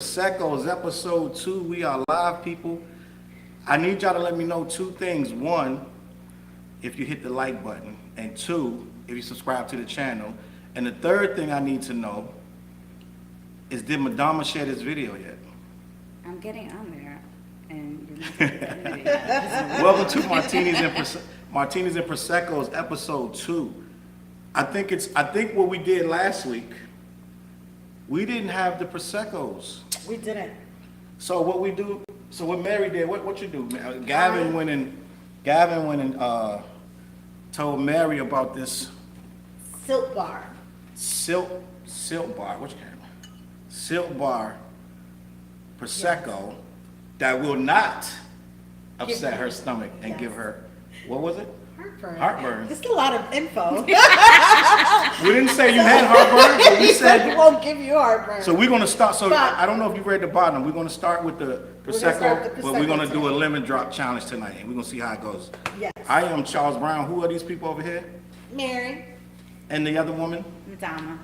Prosecco's episode 2. We are live, people. I need y'all to let me know two things. One, if you hit the like button, and two, if you subscribe to the channel. And the third thing I need to know is, did Madonna share this video yet? I'm getting on there, and you're not getting the video. Welcome to Martinis and Prosecco's episode 2. I think what we did last week, we didn't have the Prosecco's. We didn't. So what Mary did, what you do? Gavin went and told Mary about this Silk bar. silk bar. What's your camera? Silk bar Prosecco that will not upset her stomach and give her, what was it? Heartburn. Just a lot of info. We didn't say you had heartburn, but we said it won't give you heartburn. so. We're gonna start. So But- I don't know if you read the bottom. We're gonna start with the Prosecco, but we're gonna do a today. lemon drop challenge tonight, and we're gonna see how it goes. Yes. I am Challz Brown. Who are these people over here? Mary. And the other woman? Madonna.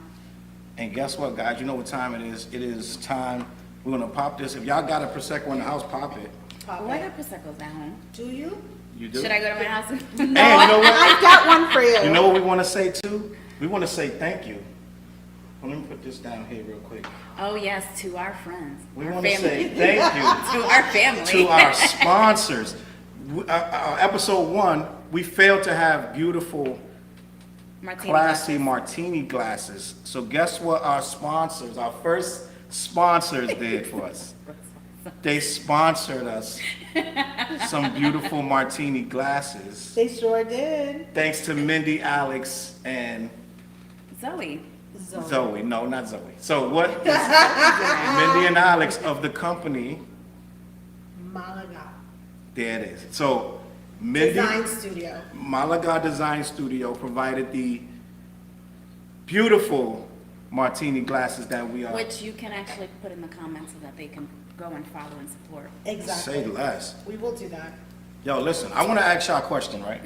And guess what, guys? You know what time it is? It is time. We're gonna pop this. If y'all got a Prosecco in the house, pop it. Pop Well, I it. got Prosecco's at home. Do you? You do. Should I go to my house? And you know what? I've got one for you. You know what we want to say too? We want to say thank you. Well, let me put this down here real quick. Oh yes, to our friends. We our want to say family. thank you To our family. to our sponsors. Episode 1, we failed to have beautiful, Martini classy martini glasses. So guess what our sponsors, our first sponsors did for us? They sponsored us some beautiful martini glasses. They sure did. Thanks to Midy, Alex, and Zoe. Zoe. No, not Zoe. So what is Midy and Alex of the company? Malaga. There it is. So Midy, Design Studio. Malaga Design Studio provided the beautiful martini glasses that we are. Which you can actually put in the comments so that they can go and follow and support. Exactly. Say less. We will do that. Yo, listen, I want to ask y'all a question, right?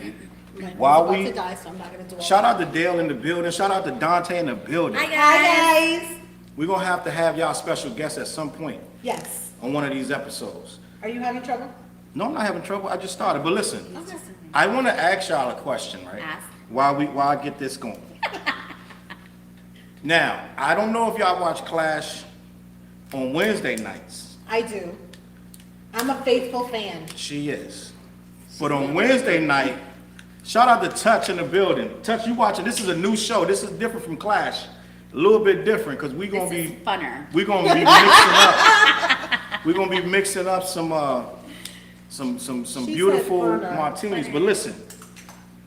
My While phone's we- about to die, so I'm not gonna do all Shout that. out to Dale in the building. Shout out to Dante in the building. Hi guys. Hi guys. We're going to have y'all special guests at some point Yes. on one of these episodes. Are you having trouble? No, I'm not having trouble. I just started. But listen, I'm listening. I want to ask y'all a question, right? Ask. While I get this going. Now, I don't know if y'all watch Clash on Wednesday nights. I do. I'm a faithful fan. She is. But on Wednesday night, shout out to Touch in the building. Touch, you watching? This is a new show. This is different from Clash. A little bit different because we're gonna This be is funner. we're gonna be mixing up. We're gonna be mixing up some She beautiful said funner. martinis. But listen,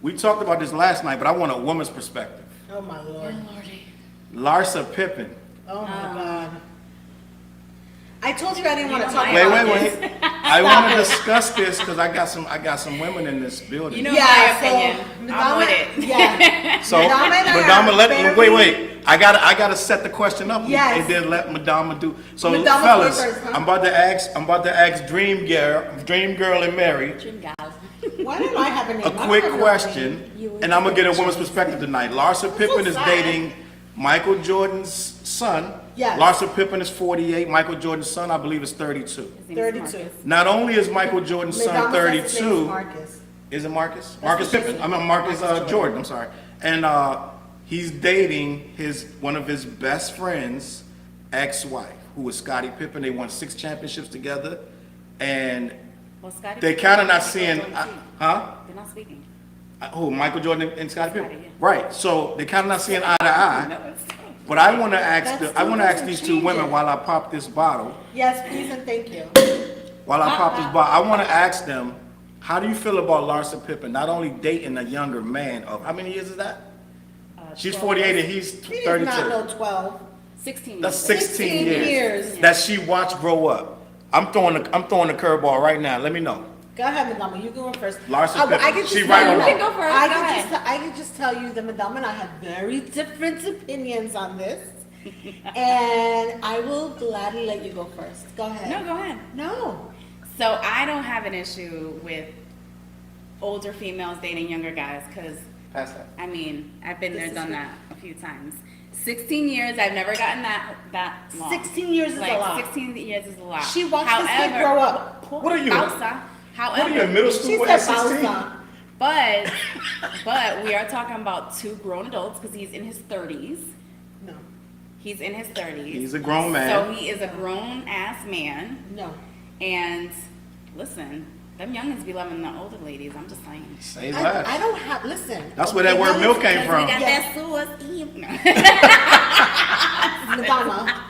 we talked about this last night, but I want a woman's perspective. Oh my lord. Lordy. Larsa Pippen. Oh my god. I told you I didn't want to know talk my about Wait. this. I want to discuss this because I got some women in this building. You know Yeah, my so opinion. I'm Madonna- with it. Yeah. So, Madonna and I Madonna, are very- wait. I gotta set the question up Yes. and then let Madonna do. So, Madonna fellas, go first, huh? I'm about to ask Dream Girl and Mary Dream gals. Why did I have a name? a I don't quick have a question, You and I'm gonna get a woman's Challz. perspective tonight. Larsa Pippen is sad. dating Michael Jordan's son. Yes. Larsa Pippen is 48. Michael Jordan's son, I believe, is 32. His name is 32. Marcus. Not only is Michael Jordan's son Madonna says his name is 32. Marcus. Is it Marcus? That's Marcus what she Pippen. said. I mean Marcus Marcus Jordan. I'm sorry. And he's dating one of his best friends' ex-wife, who was Scottie Pippen. They won 6 championships together, and Well, Scottie they Pippen kind of and not Michael seeing, Jordan, too. huh? They're not speaking. Who? Michael Jordan and Scottie Pippen. Scottie, yeah. Right. So they kind of not seeing eye to eye. No, it's not. But I want to ask That I want to still ask these doesn't 2 women change it. while I pop this bottle. Yes, please and thank you. While I pop this bottle, I want to ask them, how do you feel about Larsa Pippen not only dating a younger man of, how many years is that? She's 48 and he's He does 32. not know 12. 16 That's years. 16 16 years, years. that she watched grow up. I'm throwing the curveball right now. Let me know. Go ahead, Madonna. You go first. Larsa I Pippen. can just She tell right or you- wrong? You can go first. I Go can ahead. just I can just tell you that Madonna and I have very different opinions on this, and I will gladly let you go first. Go ahead. No, go ahead. No. So I don't have an issue with older females dating younger guys because, Pass that. I mean, I've been there, This is done good. that a few times. 16 years, I've never gotten that long. 16 years is a lot. 16 years is a lot. She watched this kid grow up. What are you? Pausa. What are you in However, middle She school said at 16? Balsa. but we are talking about two grown adults because he's in his 30s. No, He's in his 30s. He's a grown man. So he is a grown ass man. no. And listen, them youngins be loving the older ladies. I'm just saying. Say I less. don't have, listen. That's where that word milk came Because from. we got Yes. that sauce in. Madonna.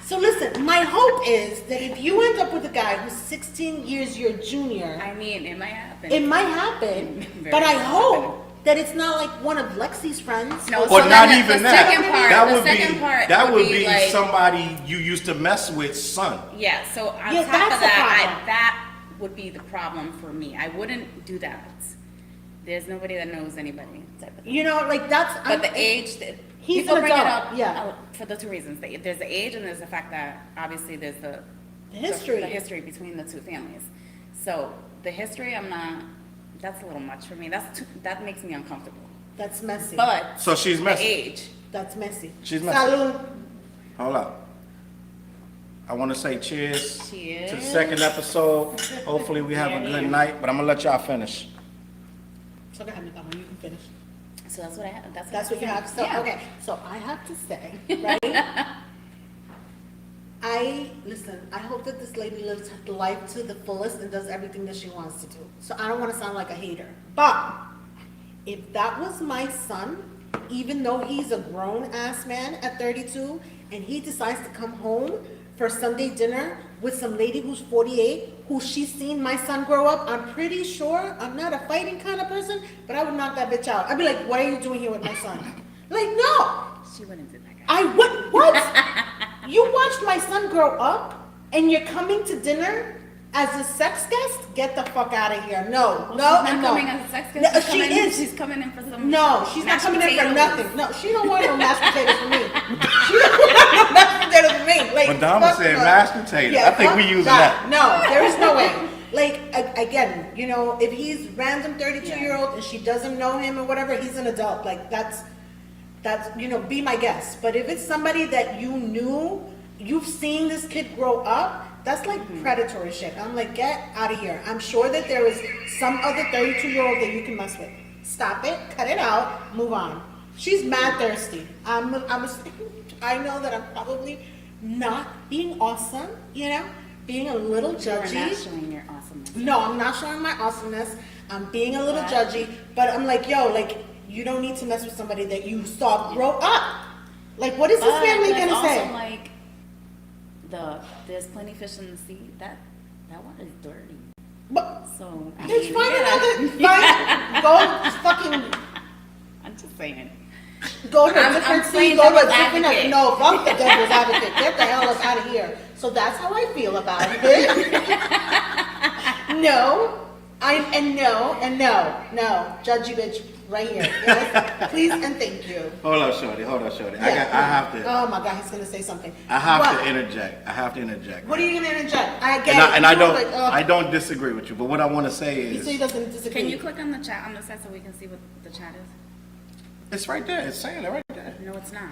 So listen, my hope is that if you end up with a guy who's 16 years your junior, I mean, it might happen. it might happen, Very but I well hope happen. that it's not like one of Lexi's friends. No, or Or so not then even the that. second part- that the would second be part that would would be be like- somebody you used to mess with, son. Yeah, so on Yeah, top that's of the that, problem. that would be the problem for me. I wouldn't do that. There's nobody that knows anybody type of thing. You know, like that's. But the age, He's people an bring it adult, up yeah. for the two reasons. There's the age and there's the fact that obviously there's the history. the history between the two families. So the history, that's a little much for me. That makes me uncomfortable. That's messy. But So she's the messy. age, That's messy. She's messy. Salud. Hold up. I want to say cheers to the Cheers. second episode. Hopefully we have a Yeah. good night, but I'm gonna let y'all finish. So go ahead, Madonna, you can finish. So that's what I have. That's what you have. So Yeah. okay. So I have to say, right? Listen. I hope that this lady lives life to the fullest and does everything that she wants to do. So I don't want to sound like a hater, but if that was my son, even though he's a grown ass man at 32, and he decides to come home for Sunday dinner with some lady who's 48, who she's seen my son grow up, I'm pretty sure, I'm not a fighting kind of person, but I would knock that bitch out. I'd be like, what are you doing here with my son? Like, no. She wouldn't do that. Guy. I would, what? You watched my son grow up, and you're coming to dinner as a sex guest? Get the fuck out of here. No, Well, no, she's and not no. coming as a sex guest. No, She's she coming- is. She's coming in for some. No, she's not mashed coming in for potatoes. nothing. No, she don't want no mashed potatoes from me. She don't want no mashed potatoes from me. Like, Madonna fuck said no. mashed potatoes. I think we fuck using that. No, there is no way. Like, again, you know, if he's random 32-year-old and she doesn't know him or whatever, he's an adult. Like, that's, you know, be my guest. But if it's somebody that you knew, you've seen this kid grow up, that's like predatory shit. I'm like, get out of here. I'm sure that there is some other 32-year-old that you can mess with. Stop it, cut it out, move on. She's mad thirsty. I know that I'm probably not being awesome, you know, being a little You're judgy. not showing your awesomeness. No, I'm not showing my awesomeness. I'm being a little What? judgy, but I'm like, yo, like, you don't need to mess with somebody that you saw grow up. Like, what is this But family there's gonna also say? like there's plenty of fish in the sea. That water is dirty. But So I just mean, find yeah. another, go I'm just saying. go to a I'm different sea, playing go to a devil's different, advocate. no, fuck the devil's advocate, get the hell up out of here. So that's how I feel about it. No, no, judgy bitch, right here. Yes, please and thank you. Hold up, shorty. Yeah. I have to. Oh my God, he's gonna say something. I have What? to interject. What are you gonna interject? I get And it. I You don't. like, I don't disagree with you. But what I want to say He said he is, doesn't disagree. Can you click on the chat on the side so we can see what the chat is? it's right there. It's saying it right there. No, it's not.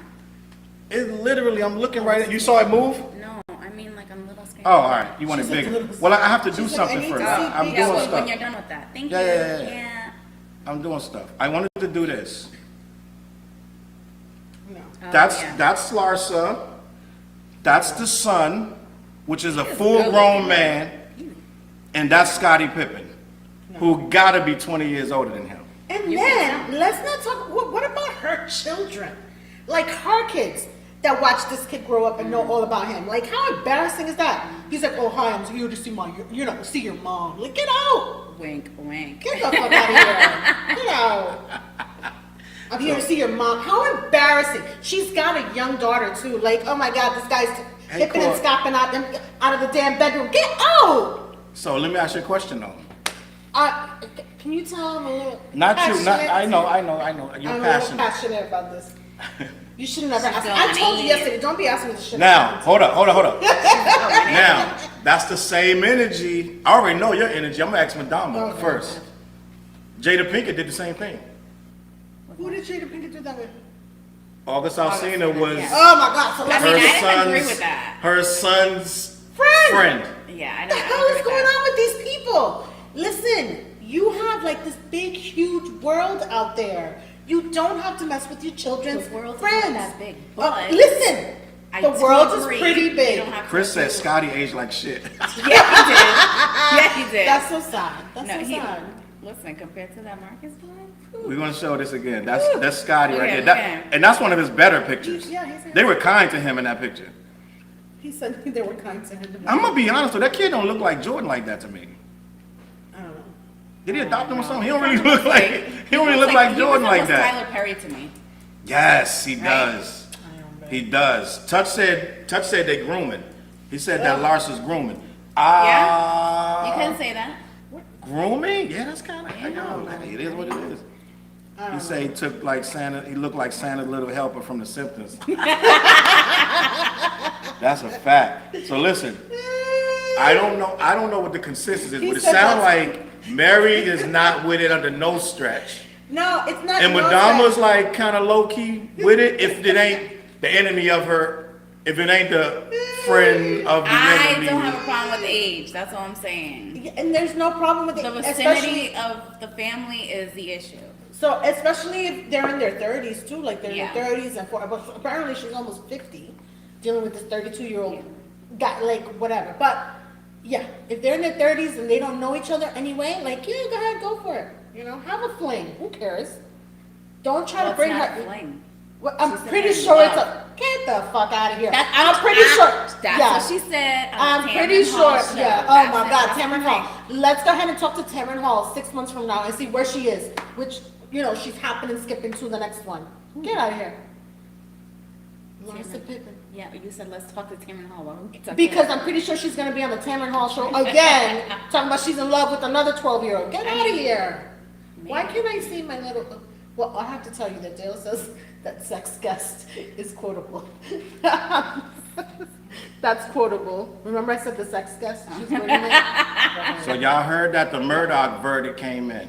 It literally. I'm looking right at. You saw it move? No, I mean like I'm little scared. Oh, all right. You want it She's like, bigger? Well, I have to do she's like, I something need to first. see I'm big. Yeah, doing when stuff. you're done with that. Thank Yeah, you. yeah, yeah. I'm doing stuff. I wanted to do this. No. Oh, That's yeah. that's Larsa. That's the son, which is a He is full-grown good-looking. man, and that's Scottie Pippen, who gotta be 20 years older than him. And You then can tell. let's not talk. What about her children? Like her kids that watch this kid grow up and know all about him. Like how embarrassing is that? He's like, oh hi, I'm here to see see your mom. Like get out, Wink, wink. get the fuck out of here, get out. I'm here to see your mom. How embarrassing. She's got a young daughter too. Like oh my God, this guy's Hey, hipping and Cor- scopping out of the damn bedroom. Get out. So let me ask you a question though. Can you tell I'm a little Not you. Not passionate? I know. You're I'm a little passionate. passionate about this. You should never She's ask me. going I told you in. yesterday, don't be asking me this shit. Now, hold up. Now, that's the same energy. I already know your energy. I'm gonna ask Madonna Okay. first. Jada Pinkett did the same thing. Who did Jada Pinkett do that with? August Alsina was yeah. Oh my God. So I let's mean, her I didn't agree son's with that. her son's Friend. Yeah, I What the didn't hell agree is with going that. on with these people? Listen, you have like this big, huge world out there. You don't have to mess with your children's The world's friends. not that big, but listen, I the do world agree. is pretty You big. don't have to Chris said agree with- Scotty aged like shit. Yeah, he did. Yeah, he did. That's so sad. That's no, so he, sad. listen, compared to that Marcus boy. We're gonna show this again. That's Scotty right Okay, there. That, okay. and that's one of his better pictures. Yeah, he's- They were kind to him in that picture. He said they were kind to him. I'm gonna be honest with you, that kid don't look like Jordan like that to me. I don't know. Did he adopt him or something? He He don't really kinda look looks like he don't really look like Jordan he like was that. Tyler Perry to me. Yes, he Right? does. I don't know. He does. Touch said they grooming. He said that Larsa's grooming. You couldn't say that. Grooming? Yeah, that's kind of. Yeah. It is what it is. I don't He know. said he took like Santa. He looked like Santa's little helper from The Simpsons. That's a fact. So listen, I don't know what the consistency is, He but it said sounds that's- like Mary is not with it under no stretch, No, it's not. and no Madonna's sex. like kind of low key with it. If it ain't the enemy of her, if it ain't the friend of the I enemy. don't have a problem with age. That's all I'm saying. Yeah, and there's no problem with it, The especially vicinity of the family is the issue. so especially if they're in their 30s too, like they're Yeah. in their 30s and 40. But apparently she's almost 50, dealing with this 32-year-old guy, like whatever. But yeah, if they're in their 30s and they don't know each other anyway, like yeah, go ahead, go for it. You know, have a fling. Who cares? Don't try Well, to bring it's not her. a fling. Well, I'm She said pretty they're in sure it's love. a. Get the fuck out of here. That's I'm pretty sure. That's yeah. what she said. On I'm the pretty Tamron Hall sure, show. yeah. Oh That's my it. God, That's Tamron the Hall. thing. Let's go ahead and talk to Tamron Hall 6 months from now and see where she is. Which, you know, she's hopping and skipping to the next one. Get out of here. Larsa Pippen. Yeah, you said let's talk to Tamron Hall. Why don't we talk Because to I'm pretty sure she's gonna be on the Tamron Hall show again, talking about she's in love with another 12-year-old. Get out of here. Why Maybe. can't I see my little? Well, I have to tell you that Dale says that sex guest is quotable. That's quotable. Remember I said the sex guest? She's quoting it? So y'all heard that the Murdaugh verdict came in.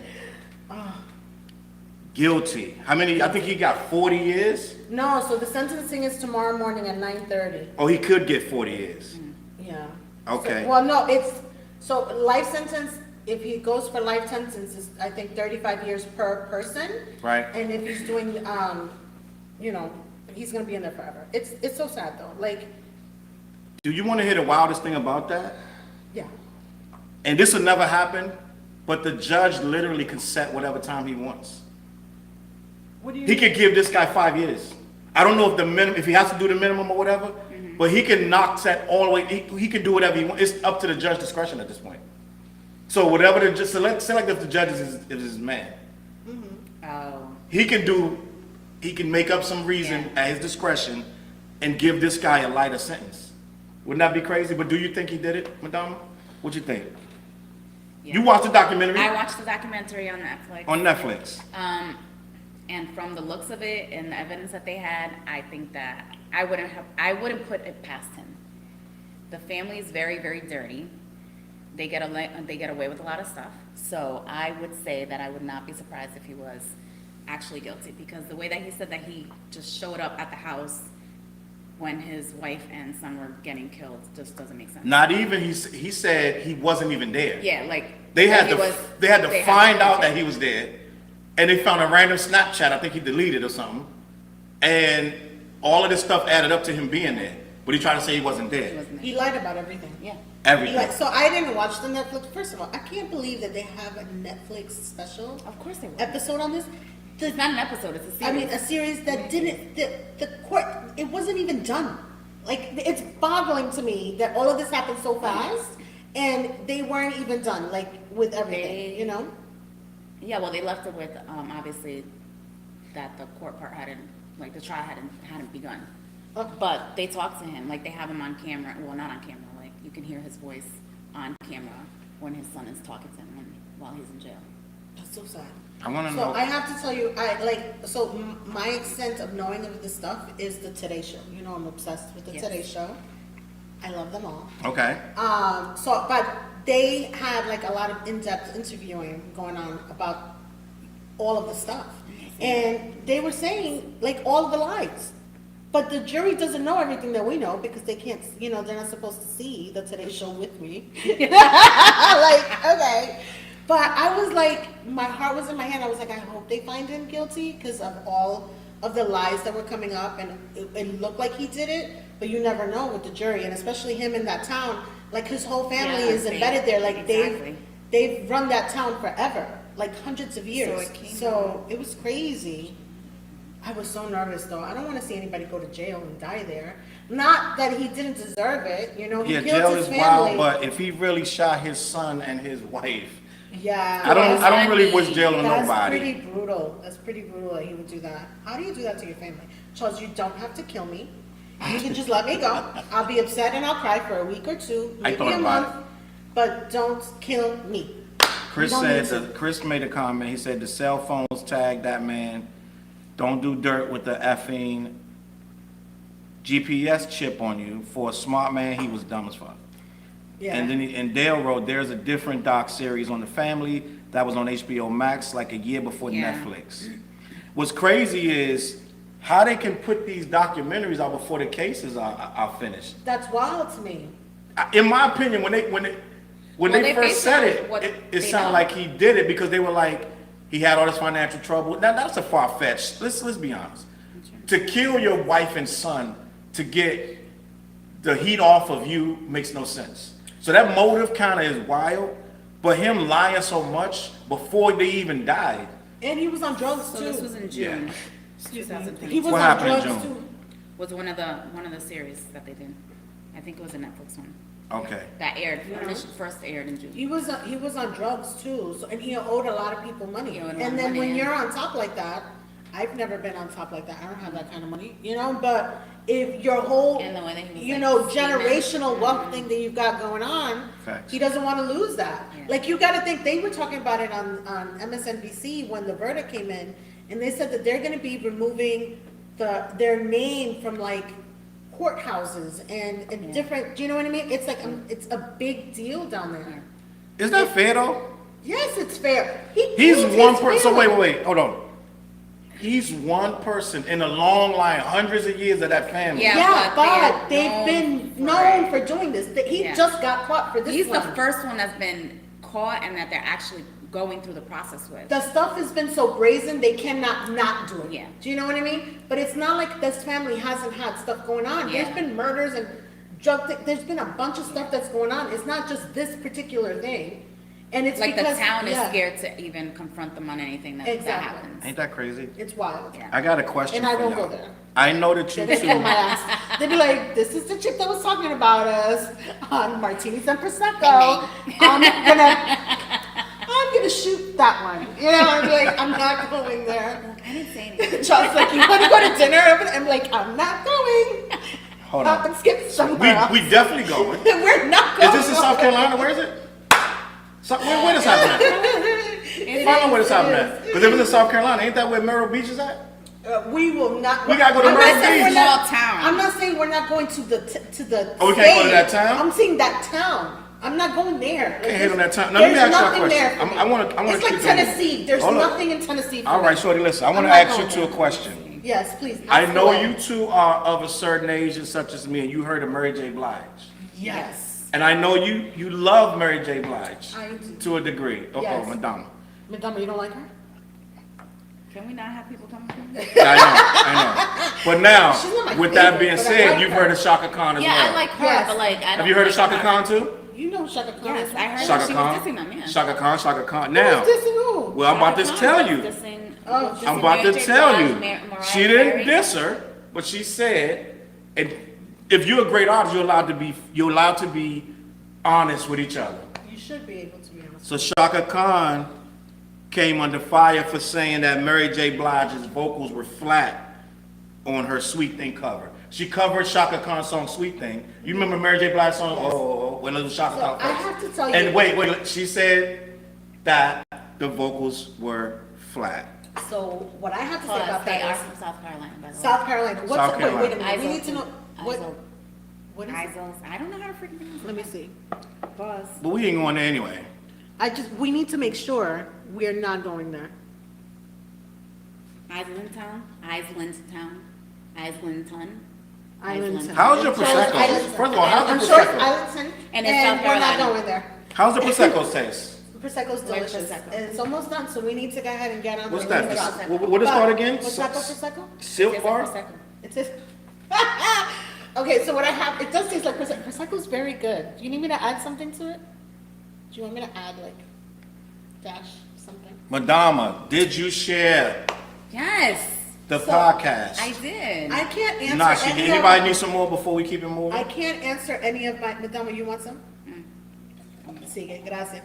Guilty. How many? I think he got 40 years. No, so the sentencing is tomorrow morning at 9:30. Oh, he could get 40 years. Yeah. Okay. So, well, no, it's, so life sentence, if he goes for life sentence, is I think 35 years per person. Right. And if he's doing, you know, he's gonna be in there forever. It's so sad though, like, Do you want to hear the wildest thing about that? yeah. And this will never happen, but the judge literally can set whatever time he wants. What do you? He could give this guy 5 years. I don't know if the minimum, if he has to do the minimum or whatever, but he can knock that all the way. He can do whatever he wants. It's up to the judge discretion at this point. So whatever the just select if the judge is his man, Oh, he can make up some reason Yeah. at his discretion and give this guy a lighter sentence. Wouldn't that be crazy? But do you think he did it, Madonna? What you think? yeah. You watched the documentary I watched the documentary on Netflix. on Netflix. And from the looks of it and the evidence that they had, I think that I wouldn't put it past him. The family is very, very dirty. They get away with a lot of stuff. So I would say that I would not be surprised if he was actually guilty, because the way that he said that he just showed up at the house when his wife and son were getting killed just doesn't make sense. Not even he said he wasn't even there. Yeah, like They had he to was- they had to they find out to- that he was dead, and they found a random Snapchat. I think he deleted or something, and all of this stuff added up to him being there. But he tried to say he wasn't he there. wasn't there. He lied about everything. Yeah. Everything. Like, so I didn't watch the Netflix. First of all, I can't believe that they have a Netflix special Of course they were. episode on this. The, It's not an episode, it's a series. I mean, a series that didn't, the court, it wasn't even done. Like, it's boggling to me that all of this happened so fast and they weren't even done, like, with everything, you know? Yeah, well, they left it with, obviously, that the court part like the trial hadn't begun. But they talked to him, like they have him on camera, well, not on camera, like you can hear his voice on camera when his son is talking to him while he's in jail. That's so sad. I want to So know. I have to tell you, my extent of knowing of this stuff is the Today Show. You know, I'm obsessed with the Yes. Today Show. I love them all. Okay. But they had like a lot of in-depth interviewing going on about all of the stuff. And they were saying, like, all the lies. But the jury doesn't know everything that we know because they can't, you know, they're not supposed to see the Today Show with me. Like, okay. But I was like, my heart was in my hand. I was like, I hope they find him guilty because of all of the lies that were coming up. And it looked like he did it, but you never know with the jury. And especially him in that town, like his whole family is embedded there. Like exactly. they've run that town forever, like hundreds of years. So it was crazy. I was so nervous though. I don't want to see anybody go to jail and die there. Not that he didn't deserve it, you know. He Yeah, killed jail his is family. wild, but if he really shot his son and his wife, Yeah, I don't really wish jail on that's nobody. pretty brutal. That's pretty brutal that he would do that. How do you do that to your family? Challz, you don't have to kill me. You can just let me go. I'll be upset and I'll cry for a week or two, I maybe thought a about month, but don't kill me. Chris You don't need said, Chris made a comment, he said the cell phones tagged that man. Don't do dirt with the effing GPS chip on you. For a smart man, he was dumb as fuck. Yeah. And then and Dale wrote, there's a different doc series on the family that was on HBO Max like a year before Yeah. Netflix. What's crazy is how they can put these documentaries out before the cases are finished. That's wild to me. In my opinion, when they they first based said on it, what it they sounded know. like he did it because they were like, he had all this financial trouble. Now that's a far fetched. Let's be honest. To kill your wife and son to get the heat off of you makes no sense. So that motive kind of is wild, but him lying so much before they even died. And he was on drugs So too. this was in June, He 2020. was What on happened in drugs June? too. Was one of the series that they did. I think it was a Netflix one Okay. that aired, first aired in June. He was on drugs too, so, and he owed a lot of people money. He owed a lot And of then money, when yeah. you're on top like that, I've never been on top like that. I don't have that kind of money, you know. But if your whole, And the way that he was, you like, know, scheming. generational wealth thing that you've got going on, Facts. he doesn't want to lose that. Yeah. Like you got to think they were talking about it on MSNBC when the verdict came in, and they said that they're going to be removing their name from like courthouses and Yeah. different. Do you know what I mean? It's like it's a big deal down there. Is that fair though? Yes, it's fair. He's killed one his person. So family. wait, hold on. He's one person in a long line, hundreds of years of that family. Yeah. Yeah, but but they're they've been known known for for doing this. He Yeah. just got caught for this He's one. the first one that's been caught and that they're actually going through the process with. The stuff has been so brazen, they cannot not do it. Yeah. Do you know what I mean? But it's not like this family hasn't had stuff going on. Yeah. There's been murders and there's been a bunch of stuff that's going on. It's not just this particular thing. And it's Like because the town is yeah, scared to even confront them on anything that Exactly. happens. Ain't that crazy? It's wild. Yeah. I got a question And I for won't y'all. go there. I know that you They'd kick my two. ass. They'd be like, this is the chick that was talking about us on Martinis and Prosecco. I'm gonna shoot that one. You know, I'm like, I'm not going there. I didn't say anything. Charles like, you wanna go to dinner? I'm like, I'm not going. Hold on. I'm skipping somewhere else. We definitely going. We're not Is going. this in South Carolina? Where is it? Where this happening at? Find out where this happening at. Because if it's in South Carolina, ain't that where Myrtle Beach is at? We will not. We gotta go to I'm not Myrtle saying we're Beach. not- Small town. I'm not saying we're not going to the. Oh, we can't go to state. that town? I'm saying that town. I'm not going there. Like, Can't hit on that town. Now, there's let me ask you a nothing question. there for me. I wanna It's like keep Tennessee. There's Hold up. nothing in Tennessee for All me. right, shorty, listen. I want to I'm not ask you going two a there. question. Yes, please. I ask know away. you two are of a certain age and such as me, and you heard of Mary J. Blige. Yes. And I know you love Mary J. Blige I do. to a degree. Yes. Madonna. Madonna, you don't like her? Can we not have people coming from here? I know. But now, She's not my with that favorite, being but I said, like you've her. heard of Shaka Khan as Yeah, well. I like her, Yes. but like I don't Have you heard of like Shaka Khan too? You know Shaka Khan. Yes, is I heard Shaka that she Khan? was dissing them, yeah. Shaka Khan. Now, Who's dissing who? well, I'm about to tell you. Oh, I'm about to tell you. She didn't diss her, but she said, if you're a great artist, you're allowed to be honest with each other. You should be able to be honest. So Shaka Khan came under fire for saying that Mary J. Blige's vocals were flat on her Sweet Thing cover. She covered Shaka Khan's song Sweet Thing. You remember Mary J. Blige's song? Yes. Oh, when it was Shaka So Khan I first. have to tell you. And wait, she said that the vocals were flat. So what I have to say Hold on, about they that are is from South Carolina, by the way. South Carolina. What's South wait a Carolina. minute. We need to know what. Isol. What is it? Isol. I don't know how to freaking pronounce it. Let me see. Pause. But we ain't going there anyway. We need to make sure we're not going there. Islington. How's your prosecco? Islington. First of all, how's I'm your sure it's prosecco? Islington, And it's South we're not Carolina. going there. How's the prosecco taste? Prosecco's Where's delicious. Prosecco? And it's almost done, so we need to go ahead and get on. What's the that? Prosecco. What is it called again? Prosecco? Silk bar? It's this. Okay, so what I have, it does taste like Prosecco. Prosecco's very good. Do you need me to add something to it? Do you want me to add like dash something? Madama, did you share Yes, the podcast? I did. I can't answer Nah, she any did. of Anybody my- need some more before we keep it moving? I can't answer any of my, Madama, you want some? Sigue, gracias.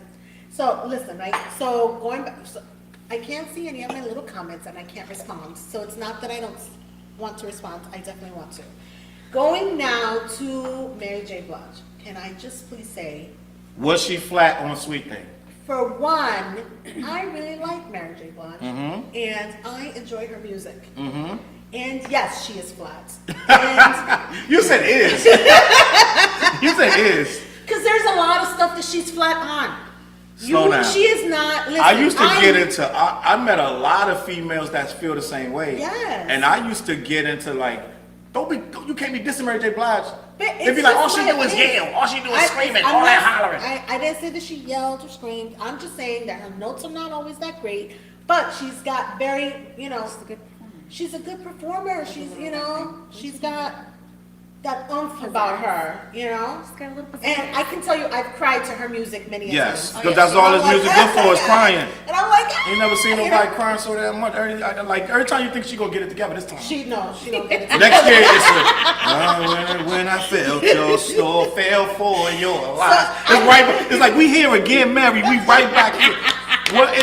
So, listen, right, so going back, so I can't see any of my little comments and I can't respond, so it's not that I don't want to respond, I definitely want to. Going now to Mary J. Blige, can I just please say, Was she flat on Sweet Thing? for one, I really like Mary J. Blige, Mm-hmm. and I enjoy her music. Mm-hmm. And yes, she is flat. And You said is. You said is. because there's a lot of stuff that she's flat on. Slow down. She is not. Listen, I used to get into. I met a lot of females that feel the same way. Yes. And I used to get into like, you can't be dissing Mary J. Blige. But They'd be it's like, all just she my do is opinion. yell, all she do is I- screaming, I'm all that not- hollering. I didn't say that she yelled or screamed. I'm just saying that her notes are not always that great, but she's got very, she's a good performer. She's, she's got that oomph about her, She's got a little And I can tell you, I've cried to her music many a Yes, times. because that's all And his I'm music like, good for is crying. And I'm like, Ain't never seen you nobody know, crying so that much. Every time you think she gonna get it together, this time. she don't get it. Next year it's like, when I felt your store fell for your lies. It's like we here again, Mary. We right back here. What,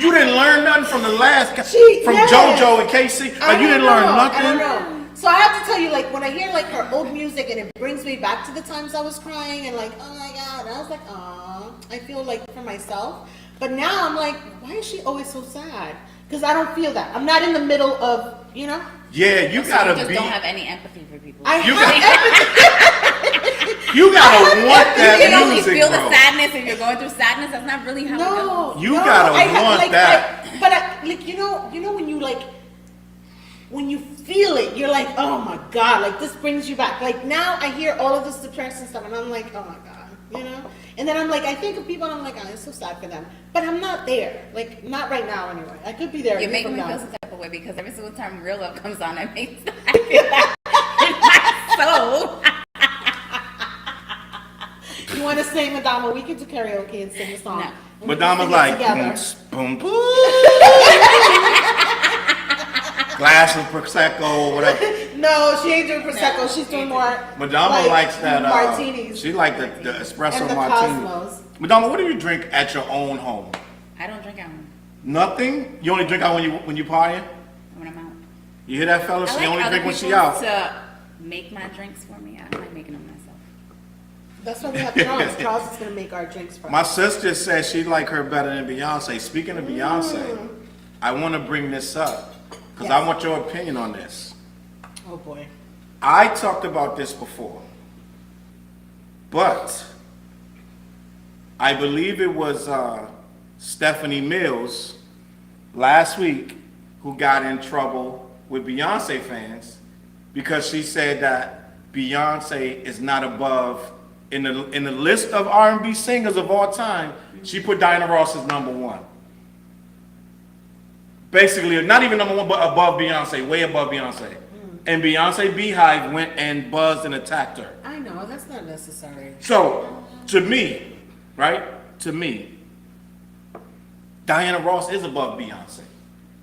you didn't learn nothing from the last from Yes. JoJo and Casey. Like you didn't learn nothing. I don't know. So I have to tell you, like, when I hear like her old music and it brings me back to the times I was crying and like, oh my God, and I was like, aw, I feel like for myself. But now I'm like, why is she always so sad? Because I don't feel that. I'm not in the middle of, Yeah, you So gotta you just be. don't have any empathy for people. I You have You gotta want you that can only music, feel bro. the sadness if you're going through sadness. That's not really how it No, goes. You gotta want that. But you know when you like, when you feel it, you're like, oh my God, like this brings you back. Like now I hear all of this depressing stuff and I'm like, oh my God, And then I'm like, I think of people and I'm like, oh, it's so sad for them. But I'm not there. Like, not right now anyway. I could be there. You're a year making from me now. feel some type of way because every single time Real Love comes on, it makes I feel that in my soul. You want to sing Madama? We can do karaoke and sing the song. No. And we can Madama's sing it like, together. boom, boom. Glass of Prosecco or whatever. No, she ain't doing Prosecco. She's doing more. Madama likes that. Martinis. She like the espresso And the martini. Cosmos. Madama, what do you drink at your own home? I don't drink at home Nothing. You only drink out when you partying. when I'm out. You hear that, fellas? I She like only other drink when she people out. to make my drinks for me. I don't like making them myself. That's why we have Challz. Challz is going to make our drinks for My us. sister said she like her better than Beyonce. Speaking of Beyonce, I want to bring this up because I Yes. want your opinion on this. Oh boy. I talked about this before, but I believe it was Stephanie Mills last week who got in trouble with Beyonce fans because she said that Beyonce is not above in the list of R&B singers of all time. She put Diana Ross as number one. Basically, not even number one, but above Beyonce, way above Beyonce. And Beyonce Beehive went and buzzed and attacked her. I know, that's not necessary. So, to me, right? To me, Diana Ross is above Beyonce.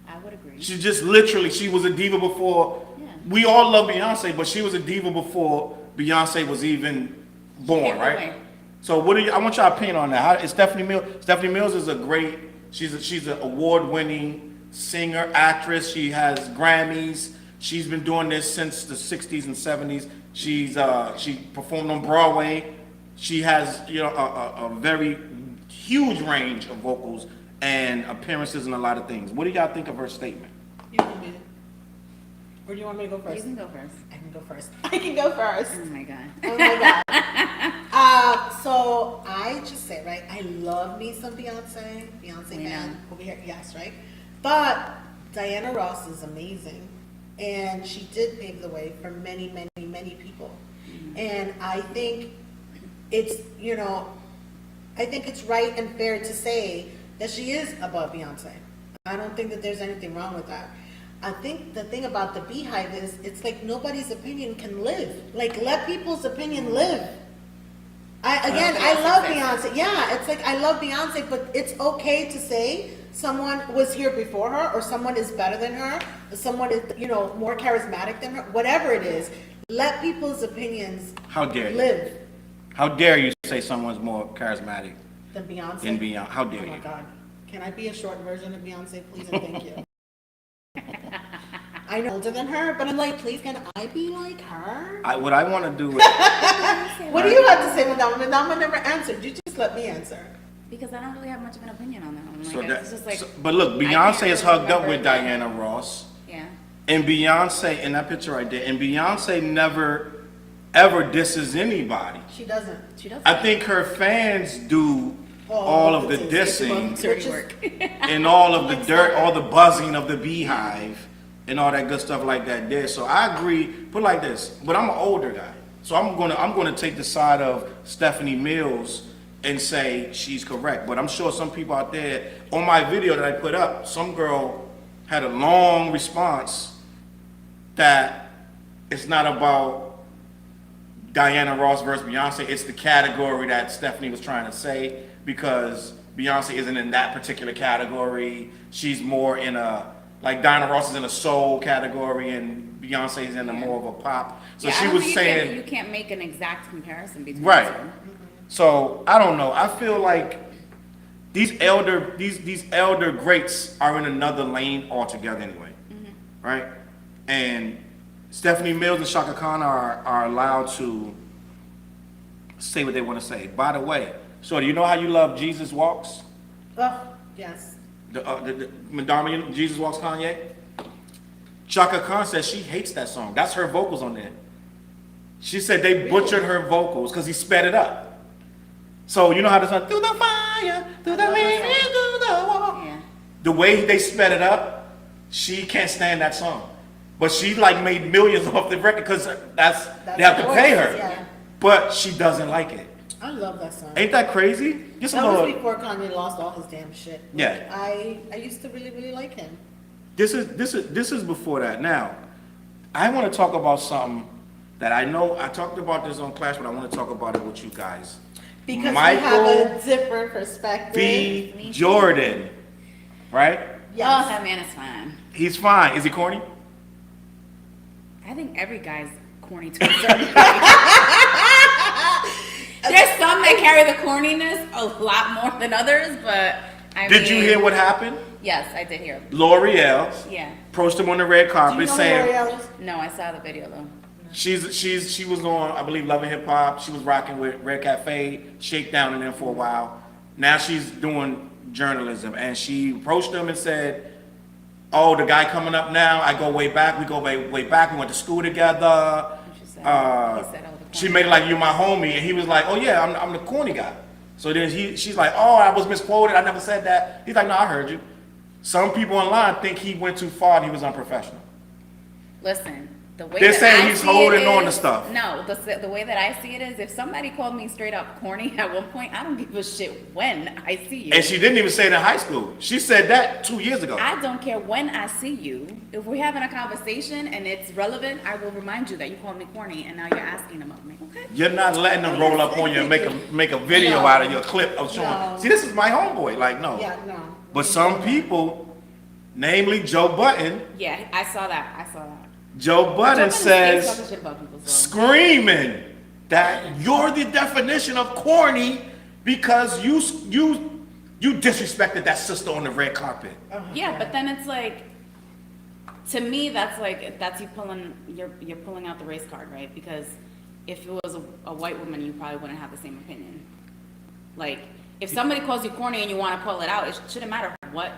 I would agree. She just literally, she was a diva before. Yeah. We all love Beyonce, but she was a diva before Beyonce was even born, Paved the right? way. So, I want your opinion on that. How is Stephanie Mills? Stephanie Mills is a great. She's an award-winning singer, actress. She has Grammys. She's been doing this since the 60s and 70s. She performed on Broadway. She has a very huge range of vocals and appearances and a lot of things. What do y'all think of her statement? You want me to? Or do you want me to go You first? can go first. I can go first. I can go first. Oh my god. Oh my God. So I just say, right, I love me some Beyonce We fan know. over here, yes, right? But Diana Ross is amazing, and she did pave the way for many, many, many people. And I think it's, you know, I think it's right and fair to say that she is above Beyonce. I don't think that there's anything wrong with that. I think the thing about the Beehive is it's like nobody's opinion can live. Like, let people's opinion live. I love Beyonce. Yeah, it's like I love Beyonce, but it's okay to say someone was here before her, or someone is better than her, or someone is, you know, more charismatic than her. Whatever it is, let people's opinions How dare you? live. How dare you say someone's more charismatic Than Beyonce. than Beyonce? How dare Oh my you? God. Can I be a short version of Beyonce, please, and thank you? I know older than her, but I'm like, please, can I be like her? What I want to do is, What do you have to say, Madama? Madama never answered. You just let me answer. Because I don't really have much of an opinion on that one. so Like, that, it's just like, but look, I Beyonce can't is hugged up remember with it. Diana Ross, yeah. and Beyonce in that picture right there, and Beyonce never ever disses anybody. She doesn't. She doesn't. I think her fans do all of the the dissing Dirty work. and all of the dirt, all the buzzing of the Beehive and all that good stuff like that there. So I agree. Put it like this, but I'm an older guy, so I'm gonna take the side of Stephanie Mills and say she's correct. But I'm sure some people out there on my video that I put up, some girl had a long response that it's not about Diana Ross versus Beyonce. It's the category that Stephanie was trying to say, because Beyonce isn't in that particular category. She's more in a, like Diana Ross is in a soul category and Beyonce is in a more of a pop. So Yeah, I she don't was think saying, you can't make an exact comparison between right. the two. So I don't know. I feel like these elder greats are in another lane altogether anyway, right? And Stephanie Mills and Shaka Khan are allowed to say what they want to say. By the way, so do you know how you love Jesus Walks? Oh, yes. The Madonna, Jesus Walks Kanye? Shaka Khan says she hates that song. That's her vocals on there. She said they butchered her vocals because he sped it up. So you know how the song, through the fire, through the rain, through the wall. Yeah. The way they sped it up, she can't stand that song. But she like made millions off the record because they have to her pay voice, her. yeah. But she doesn't like it. I love that song. Ain't that crazy? Just a That was little. before Kanye lost all his damn shit. Like, Yeah. I used to really, really like him. This is before that. Now, I want to talk about something that I know I talked about this on Clash, but I want to talk about it with you guys. Because Michael we have a different perspective. B. Jordan, right? Oh, Yes. that man is fine. He's fine. Is he corny? I think every guy's corny to a certain point. There's some that carry the corniness a lot more than others, but I mean. Did you hear what happened? Yes, I did hear. L'Oreal Yeah. approached him on the red Do you carpet know saying L'Oreal is? No, I saw the video though. she was on, I believe, Love and Hip Hop. She was rocking with Red Cafe, Shakedown, and them for a while. Now she's doing journalism, and she approached him and said, "Oh, the guy coming up now, I go way back. We go way back. We went to school together." She said, he said, "Oh, the She corny." made it like, "You're my homie," and he was like, "Oh yeah, I'm the corny guy." So then she's like, "Oh, I was misquoted. I never said that." He's like, "No, I heard you." Some people online think he went too far and he was unprofessional. Listen, the way They're that saying I he's see holding it on to is- stuff. No, the way that I see it is, if somebody called me straight up corny at one point, I don't give a shit when I see you. And she didn't even say it in high school. She said that 2 years ago. I don't care when I see you. If we're having a conversation and it's relevant, I will remind you that you called me corny and now you're asking about me. Okay. You're not letting them roll up on you and make a video No. out of your clip of showing. No. See, this is my homeboy. Like, no. Yeah, no. But some people, namely Joe Button, Yeah, I saw that. Joe Button Joe Budden's says, talking shit about people, so. screaming that you're the definition of corny because you disrespected that sister on the red carpet. Yeah, but then it's like, to me, that's you you're pulling out the race card, right? Because if it was a white woman, you probably wouldn't have the same opinion. Like, if somebody calls you corny and you want to call it out, it shouldn't matter what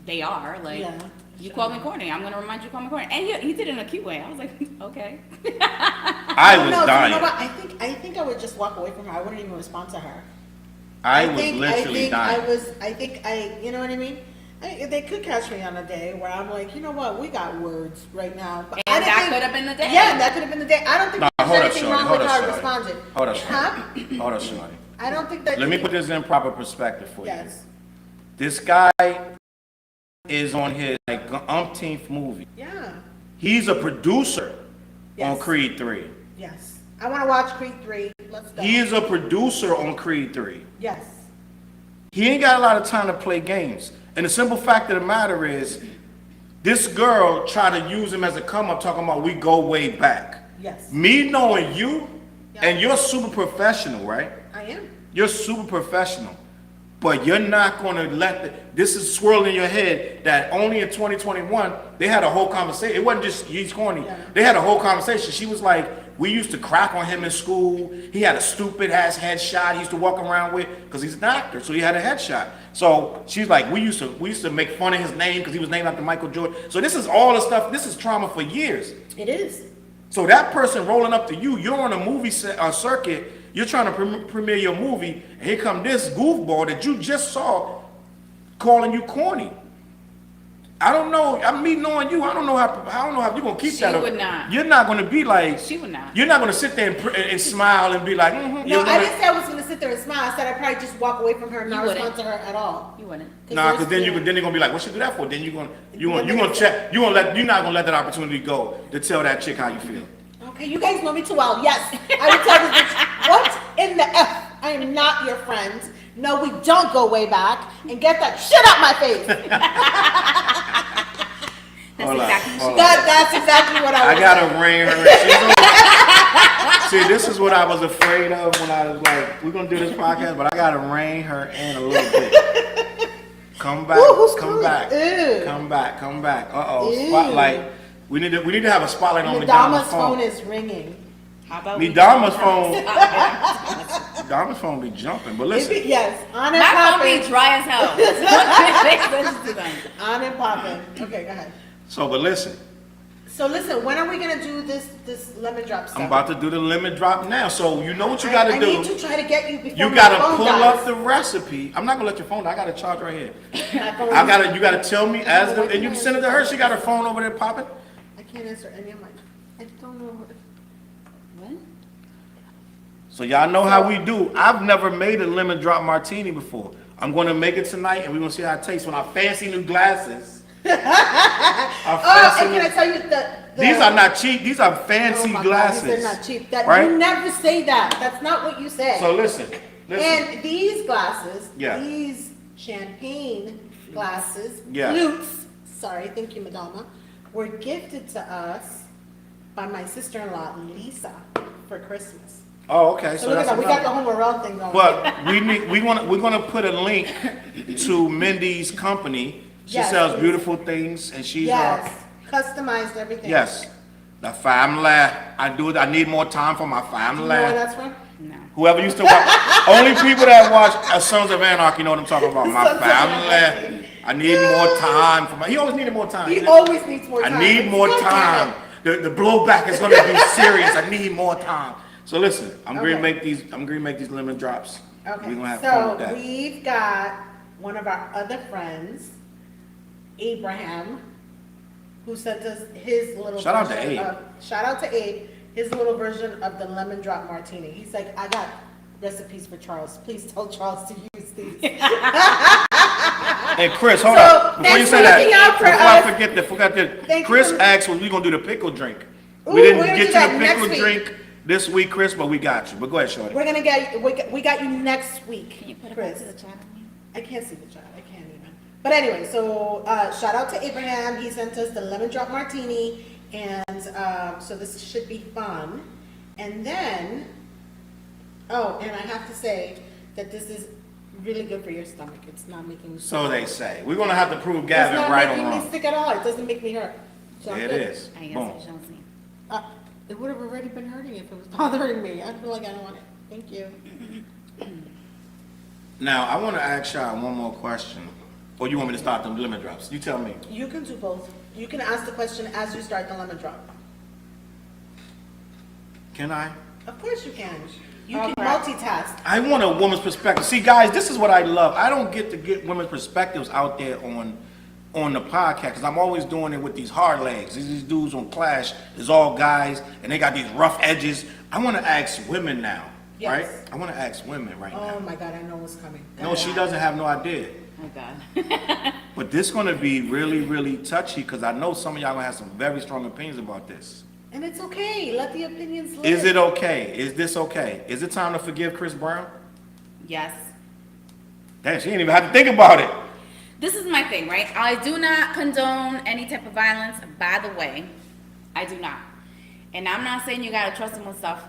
they are. Like, Yeah, you called me corny, I'm gonna remind you to call me corny, and he did it in a cute way. I was like, okay. I was No, dying. you know what? I think I would just walk away from her. I wouldn't even respond to her. I was literally dying. You know what I mean? They could catch me on a day where I'm like, you know what, we got words right now. But And that could have been the day. Yeah, that could have been the day. I don't think Nah, there's hold up, anything shorty. wrong Hold with up, how I shorty. responded. Hold up, Huh? shorty. Hold up, shorty. I don't think that. Let me put this in proper perspective for you. Yes. This guy is on his like umpteenth movie. Yeah. He's a producer on Yes. Creed 3. Yes. I want to watch Creed 3. Let's go. He is a producer on Creed 3. Yes. He ain't got a lot of time to play games. And the simple fact of the matter is, this girl tried to use him as a come up, talking about we go way back. Yes. Me knowing you, Yeah. and you're super professional, right? I am. You're super professional. But you're not going to let this is swirling in your head that only in 2021, they had a whole conversation. It wasn't just he's corny. Yeah. They had a whole conversation. She was like, we used to crack on him in school. He had a stupid ass headshot he used to walk around with because he's an actor. So he had a headshot. So she's like, we used to make fun of his name because he was named after Michael Jordan. So this is all the stuff. This is trauma for years. It is. So that person rolling up to you, you're on a movie circuit, you're trying to premiere your movie, and here come this goofball that you just saw calling you corny. I don't know. I'm me knowing you. I don't know how you're gonna keep She that up. would not. You're not gonna be like. She would not. You're not gonna sit there and smile and be like. Mm-hmm. No, I didn't say I was going to sit there and smile. I said I'd probably just walk away from her and You not wouldn't. respond to her at all. You wouldn't. Nah, because then then they're gonna be like, what she do that for? Then you're gonna check. You're not gonna let that opportunity go to tell that chick how you feel. Okay, you guys know me too well. Yes, I would tell this bitch, what in the F? I am not your friend. No, we don't go way back. And get that shit out my face. That's Hold on, exactly hold what on. she That's exactly what I I was gotta rein her in. See, this is what I was afraid of when I was like, we're gonna do this podcast, but I gotta rein her in a little bit. Come back, Ooh, who's come calling? back, Ew. come back, come back. Uh-oh, Ew. spotlight. We need to have a spotlight on Madama's Midama's phone phone. is ringing. How about Midama's phone. Midama's phone be jumping, but listen. Yes, on and My phone be popping. dry as hell. That's what On and popping. Okay, go ahead. So, but listen, So listen, when are we gonna do this lemon drop stuff? I'm about to do the lemon drop now. So you know what you gotta I do. need to try to get you before You my gotta phone pull dies. up the recipe. I'm not gonna let your phone die. I got a charge right here. My phone- You gotta tell me and you can send it to her. She got her phone over there popping. I can't answer any of my. I don't know. What? So y'all know how we do. I've never made a lemon drop martini before. I'm gonna make it tonight, and we're gonna see how it tastes with our fancy new glasses. Oh, and can I tell you These are not cheap. These are Oh fancy my God, glasses. these are not cheap. That right? you never say that. That's not what you say. So listen. And these glasses, Yeah. these champagne glasses, Yeah. flutes, sorry, thank you, Madonna, were gifted to us by my sister-in-law, Lisa, for Christmas. Oh, okay. So look at that, we got the whole morale thing going. But we're gonna put a link to Mindy's company. She Yes, sells please. beautiful things, and she's Yes, customized everything. yes, the family. I need more time for my Do family. you know where that's from? No. Whoever used to watch, only people that watch Sons of Anarchy know what I'm talking about. My Sons of family. Anarchy. I need more time for my. He always needed more time. He always needs more time. I need more God damn time. The blowback is gonna be serious. I need more time. So listen, I'm Okay. gonna make these lemon drops. it. Okay, We're gonna have fun with so that. we've got one of our other friends, Abraham, who sent us his little Shout out to version Abe. shout out to Abe, his little version of the lemon drop martini. He's like, I got recipes for Charles. Please tell Charles to use these. Hey Chris, hold So, up. Before you thanks say for that, looking out for before I us. forget this. Thank you Chris for- asked when we gonna do the pickle drink. Ooh, We didn't we're gonna get do to that the next pickle week. drink this week, Chris, but we got you. But go ahead, Shorty. We're gonna we got you next week, Can you put it Chris. back to the chat on me? I can't see the chat. I can't even. But anyway, so shout out to Abraham. He sent us the lemon drop martini, and so this should be fun. And then, oh, and I have to say that this is really good for your stomach. It's not making me So they say. We're gonna have to prove It's Gavin not right or making me wrong. sick at all. It doesn't make me hurt. So I'm There it good. is. I guess Boom. I shall see. It would have already been hurting if it was bothering me. I feel like I don't want it. Thank you. Now I want to ask y'all one more question. Or you want me to start them lemon drops? You tell me. You can do both. You can ask the question as you start the lemon drop. Can I? Of course you can. You Oh, can crap. multitask. I want a woman's perspective. See, guys, this is what I love. I don't get to get women's perspectives out there on on the podcast, because I'm always doing it with these hard legs. These dudes on Clash is all guys, and they got these rough edges. I want to ask women now, right? Yes. I want to ask women right now. Oh my God, I know what's coming. No, she doesn't have no idea. Oh, God. But this going to be really, really touchy, because I know some of y'all going to have some very strong opinions about this. And it's okay. Let the opinions live. Is it okay? Is this okay? Is it time to forgive Chris Brown? Yes. Damn, she didn't even have to think about it. This is my thing, right? I do not condone any type of violence, by the way. I do not. And I'm not saying you gotta trust him with stuff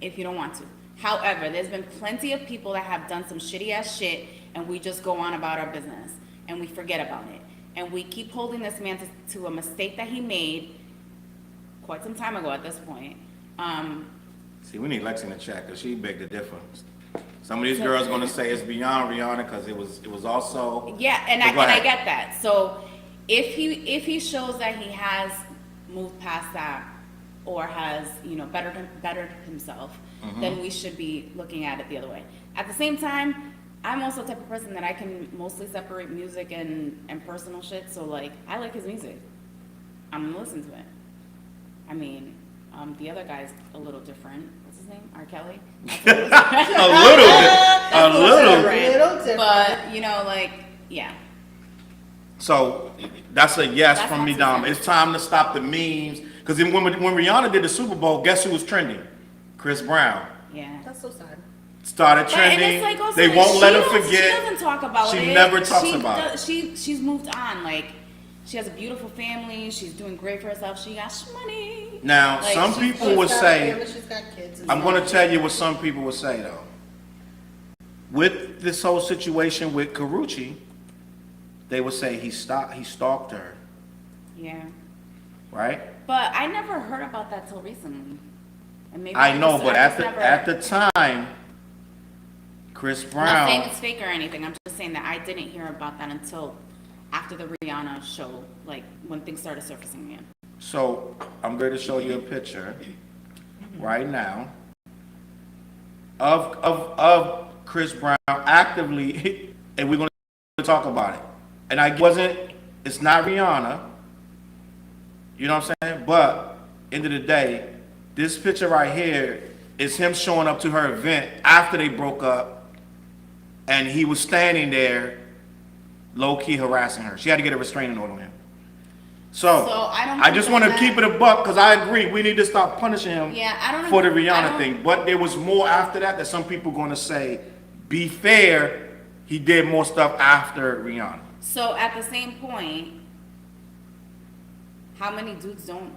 if you don't want to. However, there's been plenty of people that have done some shitty ass shit and we just go on about our business and we forget about it. And we keep holding this man to a mistake that he made quite some time ago at this point. See, we need Lexi in the chat, because she begged the difference. Some of these girls going to say it's beyond Rihanna, because it was also... Yeah, and But go I ahead. get that. So if he shows that he has moved past that or has, you know, bettered himself, then we should be looking at it the other way. At the same time, I'm also the type of person that I can mostly separate music and personal shit. So like, I like his music. I'm gonna listen to it. I mean, the other guy's a little different. What's his name? R. Kelly? A little. Different. But, you know, like, yeah. So that's a yes That's from my me, 2 Dom. cents. It's time to stop the memes. Because when Rihanna did the Super Bowl, guess who was trending? Chris Brown. Yeah. That's so sad. Started And trending. it's like also, They like, won't let her She forget. doesn't talk about She it. never talks about it. She's moved on. Like, she has a beautiful family. She's doing great for herself. She got money. Now, Like, some she's- people would say, She's got kids. I'm going to tell you what some people would say, though. With this whole situation with Karrueche, they would say he stalked her, Yeah. right? But I never heard about that till recently. And maybe I know, just- but I just never- at the time, Chris I'm not saying Brown, it's fake or anything. I'm just saying that I didn't hear about that until after the Rihanna show, like when things started surfacing again. so I'm going to show you a picture right now of Chris Brown actively, and we're going to talk about it. And it's not Rihanna, you know what I'm saying? But end of the day, this picture right here is him showing up to her event after they broke up, and he was standing there low-key harassing her. She had to get a restraining order on him. So I don't I just think want to that- keep it a buck, because I agree, we need to stop punishing him Yeah, I don't for the agree- I Rihanna don't- thing. But there was more after that some people going to say, be fair, he did more stuff after Rihanna. So at the same point, how many dudes don't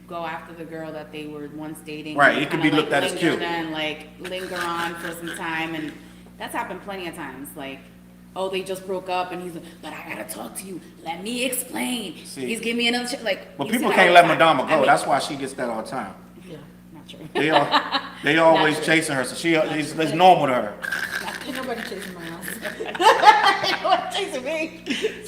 go after the girl that they were once dating? Right, and it could kinda, be looked at as linger cute. And like linger on for some time, and that's happened plenty of times. Like, oh, they just broke up, and he's like, but I gotta talk to you. Let me explain. See. He's giving me another like. But you people see can't that let all the time. Madonna go. I mean, That's why she gets that all the time. Yeah. not true. They always true. chasing her, so it's normal to her. Ain't nobody chasing my ass. Ain't nobody chasing me.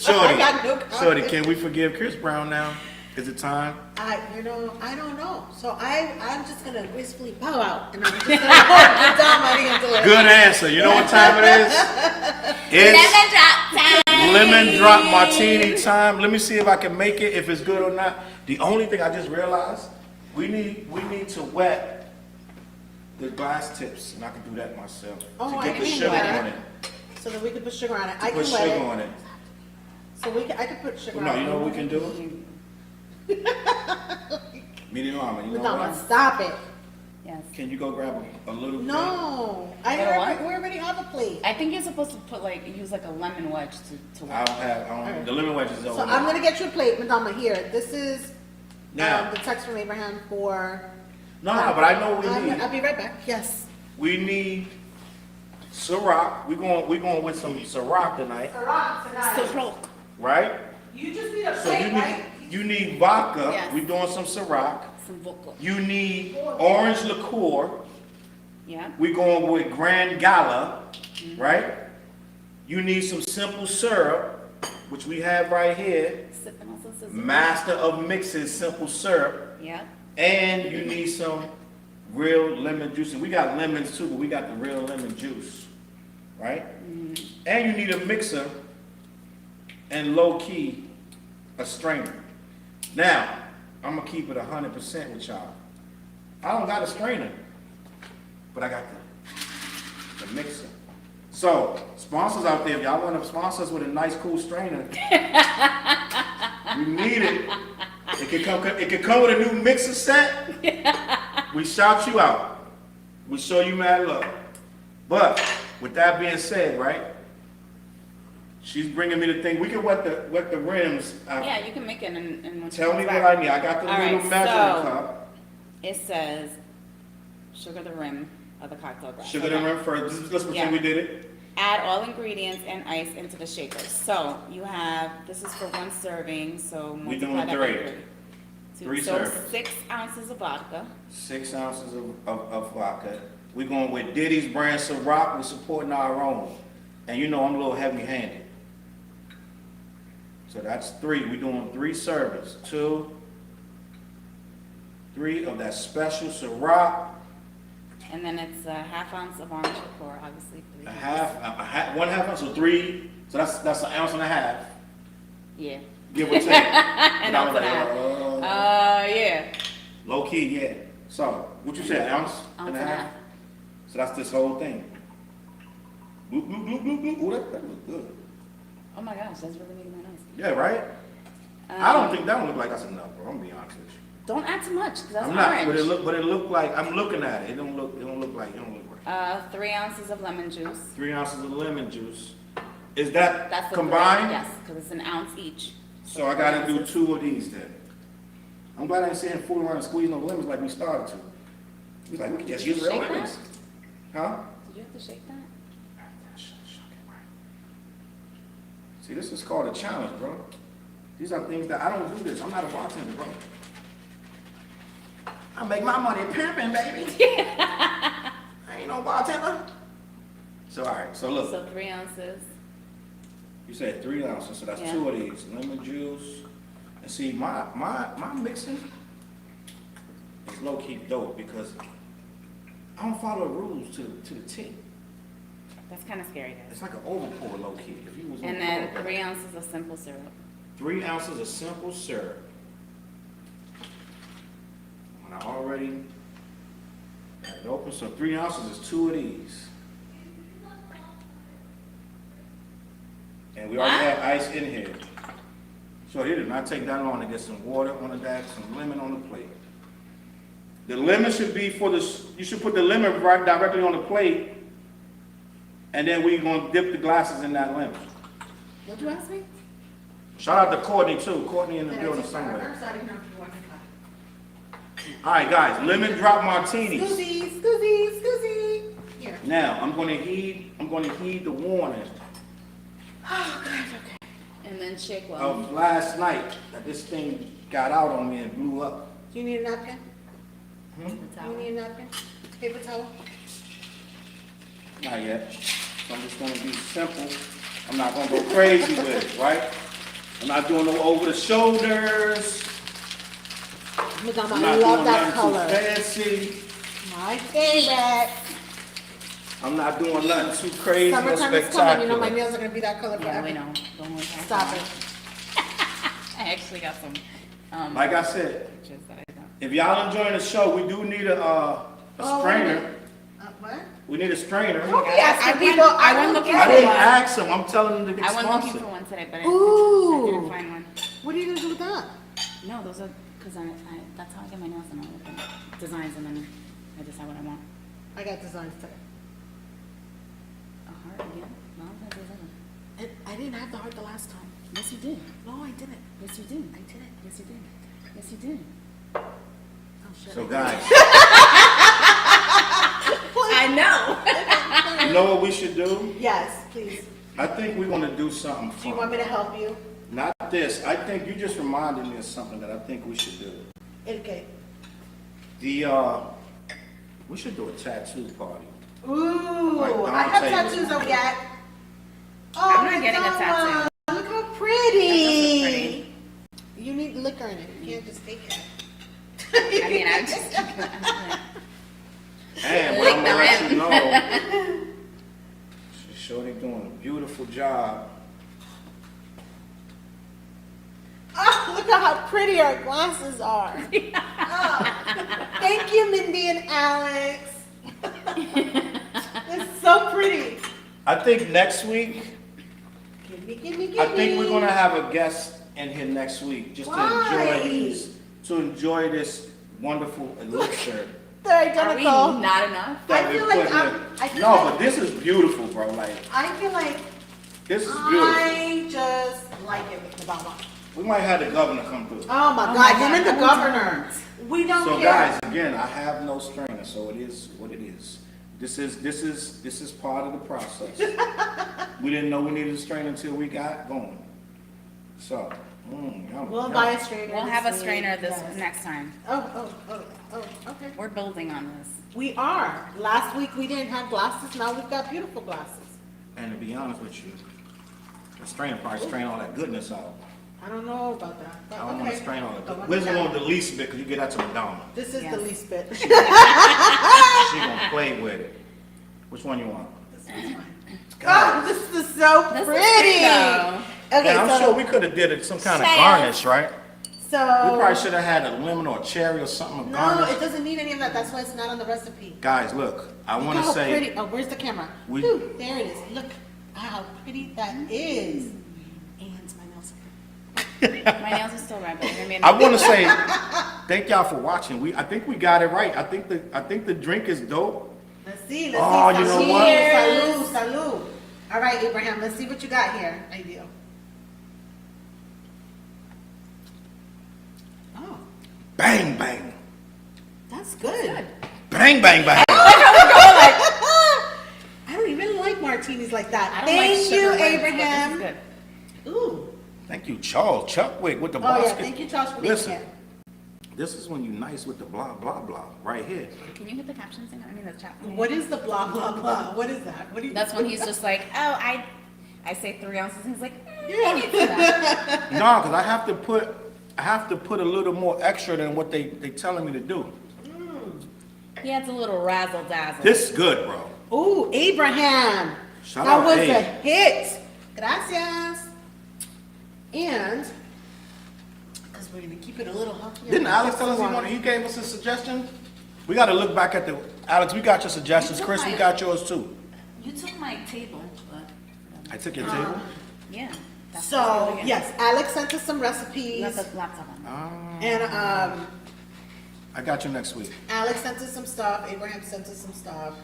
I got no Shorty, confidence. can we forgive Chris Brown now? Is it time? I don't know. So I'm just gonna gracefully bow out, and I'm just gonna get down my hand to it. Good answer. You know what time it is? It's Lemon drop time. lemon drop martini time. Let me see if I can make it, if it's good or not. The only thing I just realized, we need to wet the glass tips, and I can do that myself. Oh, to I get the can sugar wet it. on it. So that we can put sugar on it. I Put can wet sugar it. on it. So I can put sugar No, on it. you know what we can do? Medium ramen, you know Madonna, what? stop it. Yes. Can you go grab a little No, You know what? we already have a plate. I think you're supposed to put use like a lemon wedge to I don't, the lemon wedge is over So there. I'm gonna get you a plate, Madonna. Here, this is Now. the text from Abraham for. No, but I know what we need. I'll be right back. Yes. We need Ciroc. We're going with some Ciroc tonight, Ciroc. Uh, right? You just need a So you need vodka. Yes. We're doing some Ciroc. Some vodka. You need orange liqueur. Yeah. We're going with Grand Gala, right? You need some simple syrup, which we have right here. Sipping on some scissors. Master of Mixes simple syrup. Yeah. And you need some real lemon juice. And we got lemons too, but we got the real lemon juice, right? And you need a mixer and low key a strainer. Now, I'm gonna keep it 100% with y'all. I don't got a strainer, but I got the mixer. So, sponsors out there, if y'all want to sponsor us with a nice, cool strainer, we need it. It could come with a new mixer set. We shout you out. We show you mad love. But with that being said, right? She's bringing me the thing. We can wet the rims. Yeah, you can make it and Tell me what I need. I got the little measuring cup. It says sugar the rim of the cocktail glass. Sugar the rim first. Let's pretend we did it. Add all ingredients and ice into the shaker. So you have, this is for 1 serving, so We multiply doing that by 3. 3. 3 so servings. 6 ounces of vodka. 6 ounces of vodka. We're going with Diddy's brand Ciroc. We're supporting our own. And you know I'm a little heavy-handed. So that's 3. We're doing 3 servings. 2, 3 of that special Ciroc. And then it's a ½ ounce of orange liqueur, obviously 3. A half, 1/2 ounce, so 3. So that's an ounce and a half. Yeah. Give or take. An ounce and a half. Yeah. Low key, yeah. So, what you said, ounce and a half? So that's this whole thing. Bloop, bloop, bloop, bloop, bloop. Ooh, that looks good. Oh my gosh, that's really making my nose. Yeah, right? I don't think that don't look like that's enough, bro. I'm gonna be honest with you. Don't add too much, because that's I'm not, orange. but it look like, I'm looking at it. It don't look right. 3 ounces of lemon juice. 3 ounces of lemon juice. Is that That's the combined? Yes, because it's an ounce each. So I gotta do 2 of these then. I'm glad I ain't saying fool around and squeeze no lemons like we started to. We like, we can just use real Shake lemons. Huh? Did you have to shake that? See, this is called a challenge, bro. These are things that I don't do this. I'm not a bartender, bro. I make my money pimping, baby. I ain't no bartender. So, all right, so look. So 3 ounces. You said 3 ounces, so that's Yeah. 2 of these. Lemon juice. And see, my mixing is low-key dope because I don't follow the rules to the T. That's kind of scary, guys. It's like an overpour low-key. If you was And on then pour, 3 ounces of simple syrup. 3 ounces of simple syrup. When I already got it open, so 3 ounces is 2 of these. And we already have ice in here. So it did not take that long to get some water on the back, some lemon on the plate. The lemon should be you should put the lemon right directly on the plate, and then we're gonna dip the glasses in that lemon. What'd you ask me? Shout out to Courtney too. Courtney in the building somewhere. All right, guys, lemon drop martinis. Scoozy. Here. Now I'm gonna heed the warning Oh, gosh, okay. And then shake well. of last night that this thing got out on me and blew up. Do you need a napkin? The Do you towel. need a napkin? Paper towel? Not yet. So I'm just gonna be simple. I'm not gonna go crazy with it, right? I'm not doing no over the shoulders. Madame, I'm I not love doing that nothing too color. fancy. My favorite. I'm not doing nothing too crazy or Summertime is coming, you know my spectacular. nails are gonna be that color Yeah, forever. we know. Don't worry. Stop it. I actually got some Like I said, pictures that I don't. if y'all enjoying the show, we do need a Oh, wait a strainer. minute. What? We need a strainer. Don't be asking people. I went don't looking get I for it. didn't one. ask them. I'm telling them to get I went looking for sponsored. one today, but I Ooh. didn't find one. What are you gonna do with that? No, those are, because that's how I get my nails done. I look at designs and then I decide what I want. I got designs today. A heart again? No, that doesn't. I didn't have the heart the last time. Yes, you did. No, I didn't. Yes, you did. I didn't. Yes, you did. Yes, you did. Oh, shit. So guys, I know. you know what we should do? Yes, please. I think we're gonna do something Do you want fun. me to help you? Not this. I think you just reminded me of something that I think we should do. Okay. We should do a tattoo party. Ooh, Like I have Dante. tattoos of that. Oh, I'm not getting a Madonna, tattoo. Look how That pretty. does look pretty. You need liquor in it. You can't just take it. I mean, I'm just. And what I'm gonna let you know, Shorty doing a beautiful job. Oh, pretty our glasses are. Oh, thank you, Mindy and Alex. It's so pretty. I think next week, Gimme. I think we're gonna have a guest in here next week, just Why? to enjoy this wonderful elixir. They're Are we identical. not enough? I that feel we're like putting in. no, But this is beautiful, bro. Like, I feel like this is beautiful. I just like it with the baba. We might have the governor come through. Oh my Oh God, my him and the God. governor. We don't So care. guys, again, I have no strainer, so it is what it is. This is part of the process. We didn't know we needed a strainer until we got going. So, yum, We'll yum. buy a strainer. We'll have a this strainer week, this yes. next time. Oh, okay. We're building on this. We are. Last week we didn't have glasses, now we've got beautiful glasses. And to be honest with you, the strainer probably strain all that goodness out. I don't know about that, but I don't want okay. to strain all Don't that. want Where's that. the one with the least bit? Cause you get that to Madonna. This is Yes. the least bit. She gonna play with it. Which one you want? God, this is so This is pretty. pretty, though. Okay, And I'm so, sure we could have did it some kind of Challz. garnish, right? so We probably should have had a lemon or a cherry or something of no, garnish. it doesn't need any of that. That's why it's not on the recipe. Guys, look, I Look want to how say, pretty. Oh, where's the camera? We- Ooh, there it is. Look how pretty that is. And my nails. My nails are still red, but they're gonna be I want to say, thank y'all for watching. I think we got it right. I think the drink is dope. Let's see. Oh, you know what? Salud, salud. All right, Abraham. Let's see what you got here. Ideal. Oh, Bang, bang. that's good. Bang, bang, bang. I don't even like martinis like that. I don't like Thank sugar you, ones, but Abraham. This is good. Ooh. Thank you, Charles Chuckwick with the Oh yeah, basket. thank you, Josh, for making Listen, it. this is when you nice with the blah, blah, blah, right here. Can you hit the captions thing? I mean the chat. What is the blah blah blah? What is that? What do you? That's when he's just like, oh, I say 3 ounces, and he's like, Yeah. I need that. No, because I have to put a little more extra than what they telling me to do. He adds a little razzle dazzle. This is good, bro. Ooh, Abraham. Shout that out, was Abe. a hit. Gracias. And because we're gonna keep it a little healthier. Didn't Alex tell us he gave us a suggestion? We got to look back at Alex, we got your suggestions. You took Chris, we mine. got yours too. You took my table, but I took your table. yeah. That's So really good. yes, Alex sent us some You recipes, got the laptop on. and I got you next week. Alex sent us some stuff. Abraham sent us some stuff,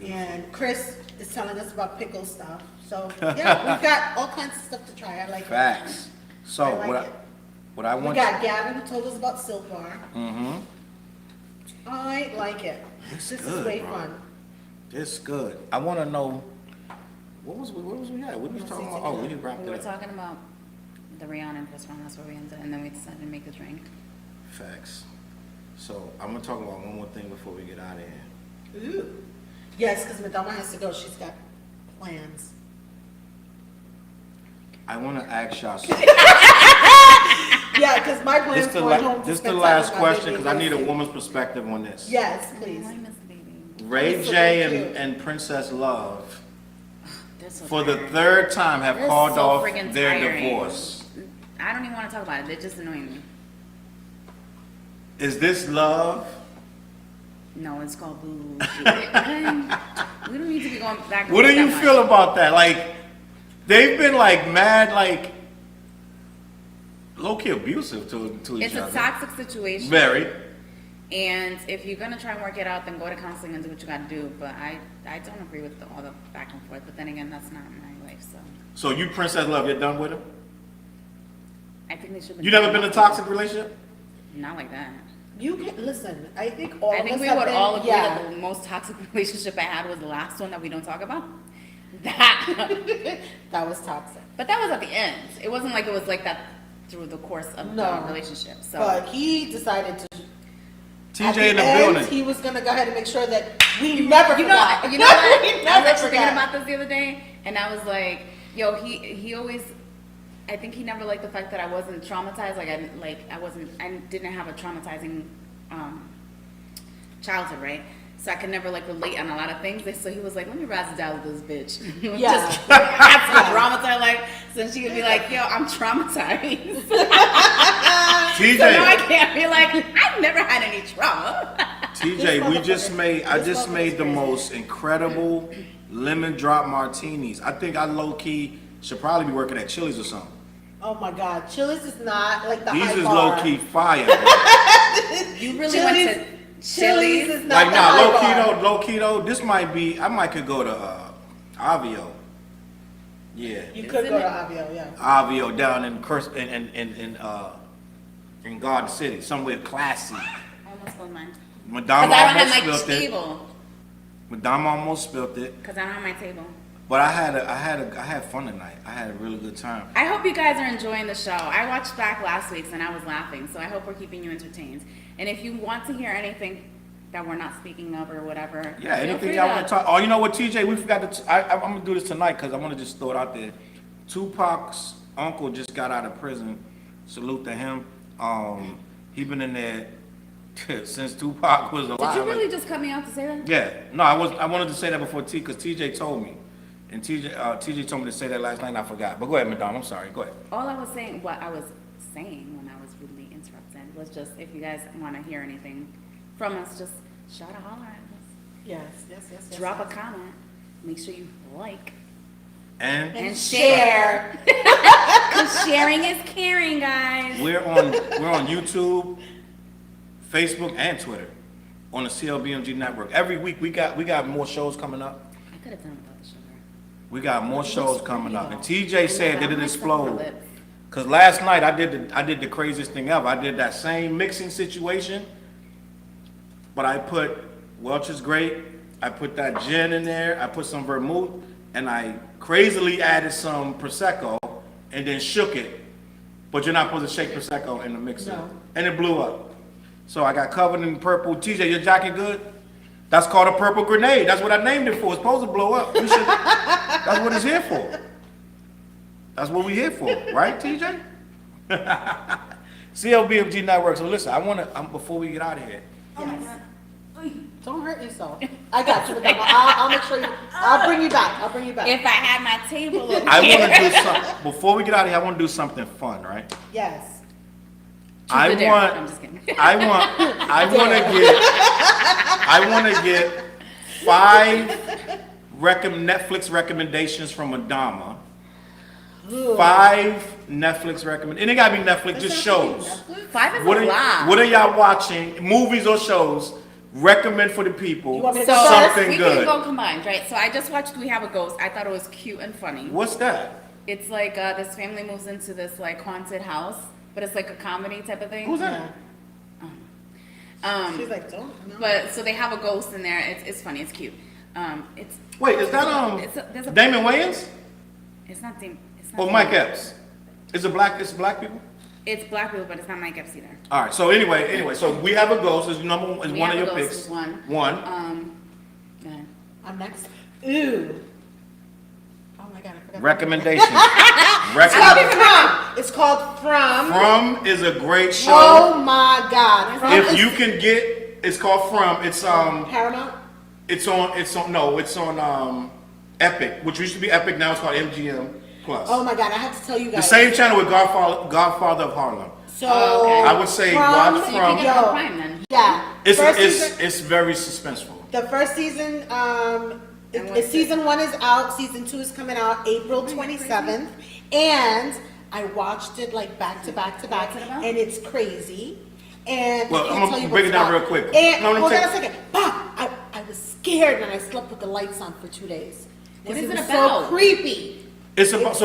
and Chris is telling us about pickle stuff. So yeah, we've got all kinds of stuff to try. I like it. Facts. So I like what it. what I We want got Gavin who told us about Silk Bar. Mm-hmm. I like it. It's This is good, way bro. fun. It's good. I want to know where was we at? What was we talking about? Oh, we wrapped We it were up. talking about the Rihanna and Chris Brown. That's where we ended, and then we decided to make the drink. Facts. So I'm gonna talk about one more thing before we get out of here. Ooh. Yes, because Madonna has to go. She's got plans. I want to ask y'all something. Yeah, because my plans This the going home to this the spend time last with my question baby because I need a Lucy. woman's perspective on this. Yes, please. I miss the baby. Ray It's so J cute. and Princess Love They're so for the tiring. third time have They're called so off friggin' their tiring. divorce. I don't even want to talk about it. They're just annoying me. Is this love? No, it's called bullshit. Okay? We don't need to be going back. and What do forth you that feel much. about that? Like, they've been like mad, like low-key abusive to each It's other. a toxic situation. Very. And if you're gonna try and work it out, then go to counseling and do what you gotta do. But I don't agree with all the back and forth. But then again, that's not my life. So So you, Princess Love, you're done with him? I think they should. You never been in a toxic relationship? Not like that. You can listen. I think all I of think us we have would been, all agree yeah. that the most toxic relationship I had was the last one that we don't talk about. That. That was toxic. But that was at the end. It wasn't like it was like that through the course of No. the relationship. So But he decided to. TJ at the in the end, building. He was gonna go ahead and make sure that we never you know forgot. what? You know what? We I was never actually thinking forgot. about this the other day, and I was like, yo, he always. I think he never liked the fact that I wasn't traumatized. Like I didn't have a traumatizing childhood, right? so I could never like relate on a lot of things. So he was like, let me razzle dazzle this bitch. Yeah. Just that's the traumatized like, so she would be like, yo, I'm traumatized. TJ, So now I can't be like, I've never had any trauma. TJ, I just made the most incredible lemon drop martinis. I think I low key should probably be working at Chili's or something. Oh my God, Chili's is not like the These high is bar. low key fire. Bro. You really Chili's- went to Chili's Chili's? is not Like the nah, high bar. low key though. This might be. I might could go to Avio. Yeah, You could Isn't go to it? Avio, yeah. Avio down in Garden City, somewhere classy. Almost on mine. Madame Because I don't have almost my spilled it. table. Madame almost spilled it. Because I don't have my table. But I had fun tonight. I had a really good time. I hope you guys are enjoying the show. I watched back last week's and I was laughing, so I hope we're keeping you entertained. And if you want to hear anything that we're not speaking of or whatever, Yeah, feel anything free y'all want to talk? Oh, you know what, TJ? We forgot to. I'm gonna do this tonight because I want to just throw it out there. Tupac's uncle just got out of prison. Salute to him. He been in there since Tupac was alive. Did you really just cut me out to say that? Yeah. No, I wanted to say that before because TJ told me, and TJ told me to say that last night and I forgot. But go ahead, Madame. I'm sorry. Go ahead. All I was saying, what I was saying when I was rudely interrupted was just if you guys want to hear anything from us, just shout a holler at us. Yes. Drop a comment. Make sure you like And and share. Because sharing is caring, guys. we're on YouTube, Facebook, and Twitter on the CLBMG network. Every week we got more shows coming up. I could have done without the sugar. We got more shows coming up. And TJ Yeah, said that I it might suck my explode. lips. Cause last night I did the craziest thing ever. I did that same mixing situation, but I put Welch's Grape, I put that gin in there, I put some vermouth, and I crazily added some Prosecco and then shook it. But you're not supposed to shake Prosecco in the mixer. No. And it blew up. So I got covered in purple. TJ, your jacket good? That's called a purple grenade. That's what I named it for. It's supposed to blow up. That's what it's here for. That's what we here for, right, TJ? CLBMG Network. So listen, I want to, before we get out of here, Yes. Don't hurt yourself. I got you. I'll make sure I'll bring you back. If I had my table over I here. want to do something, before we get out of here, I want to do something fun, right? Yes. I Truth or dare. want, I'm just kidding. I want to get 5 Netflix recommendations from Adama. 5 Netflix recommendations. And it got to be Netflix, just shows. 5 is What a lot. are y'all watching? Movies or shows? Recommend for the people. You want me to So go something we good. can go combined, right? So I just watched We Have a Ghost. I thought it was cute and funny. What's that? It's like this family moves into this like haunted house, but it's like a comedy type of thing. Who's that? She's like, don't. No. But so they have a ghost in there. It's funny. It's cute. It's Wait, is that there's a- Damon Wayans it's not Dim. It's not or Dim- Mike Epps? Is it black? It's black people. It's black people, but it's not Mike Epps either. All right. So anyway, so We Have a Ghost is We one of Have your a Ghost picks. is one. One. Go ahead. I'm next. Ooh. Oh my God, I forgot. Recommendations. It's called From. From is a great show. Oh my God. From If is you can get, it's called From. It's Paramount. it's on Epic, which used to be Epic. Now it's called MGM Plus. Oh my God, I have to tell you The guys. same channel with Godfather of Harlem. So Oh, okay. I would say From- watch So you can From. get it on Yo. Prime then. yeah, It's first season, it's very suspenseful. the first season. And what's Season 1 is out. Season 2 is coming out April 27th, and I watched it like back to back to back, What's it about? and it's crazy. And Well, I can't I'm gonna tell you break what's it down about. real quick. And No, let me hold on take- a second. Bah! I was scared and I slept with the lights on for 2 days. What 'Cause is it was about? So creepy. It's about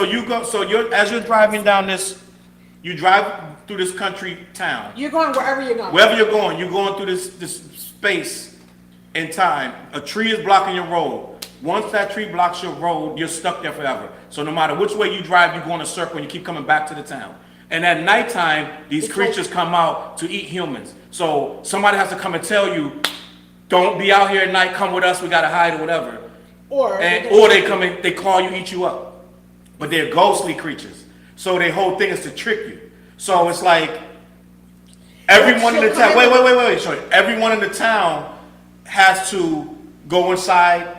as you're driving down this, you drive through this country town. You're going wherever you're going. Wherever you're going through this space in time. A tree is blocking your road. Once that tree blocks your road, you're stuck there forever. So no matter which way you drive, you go in a circle and you keep coming back to the town. And at nighttime, these It's creatures like- come out to eat humans. So somebody has to come and tell you, don't be out here at night, come with us, we gotta hide or whatever. Or they come in, they call you, eat you up. But they're ghostly creatures. So their whole thing is to trick you. So it's like everyone in the town, wait. So everyone in the town has to go inside,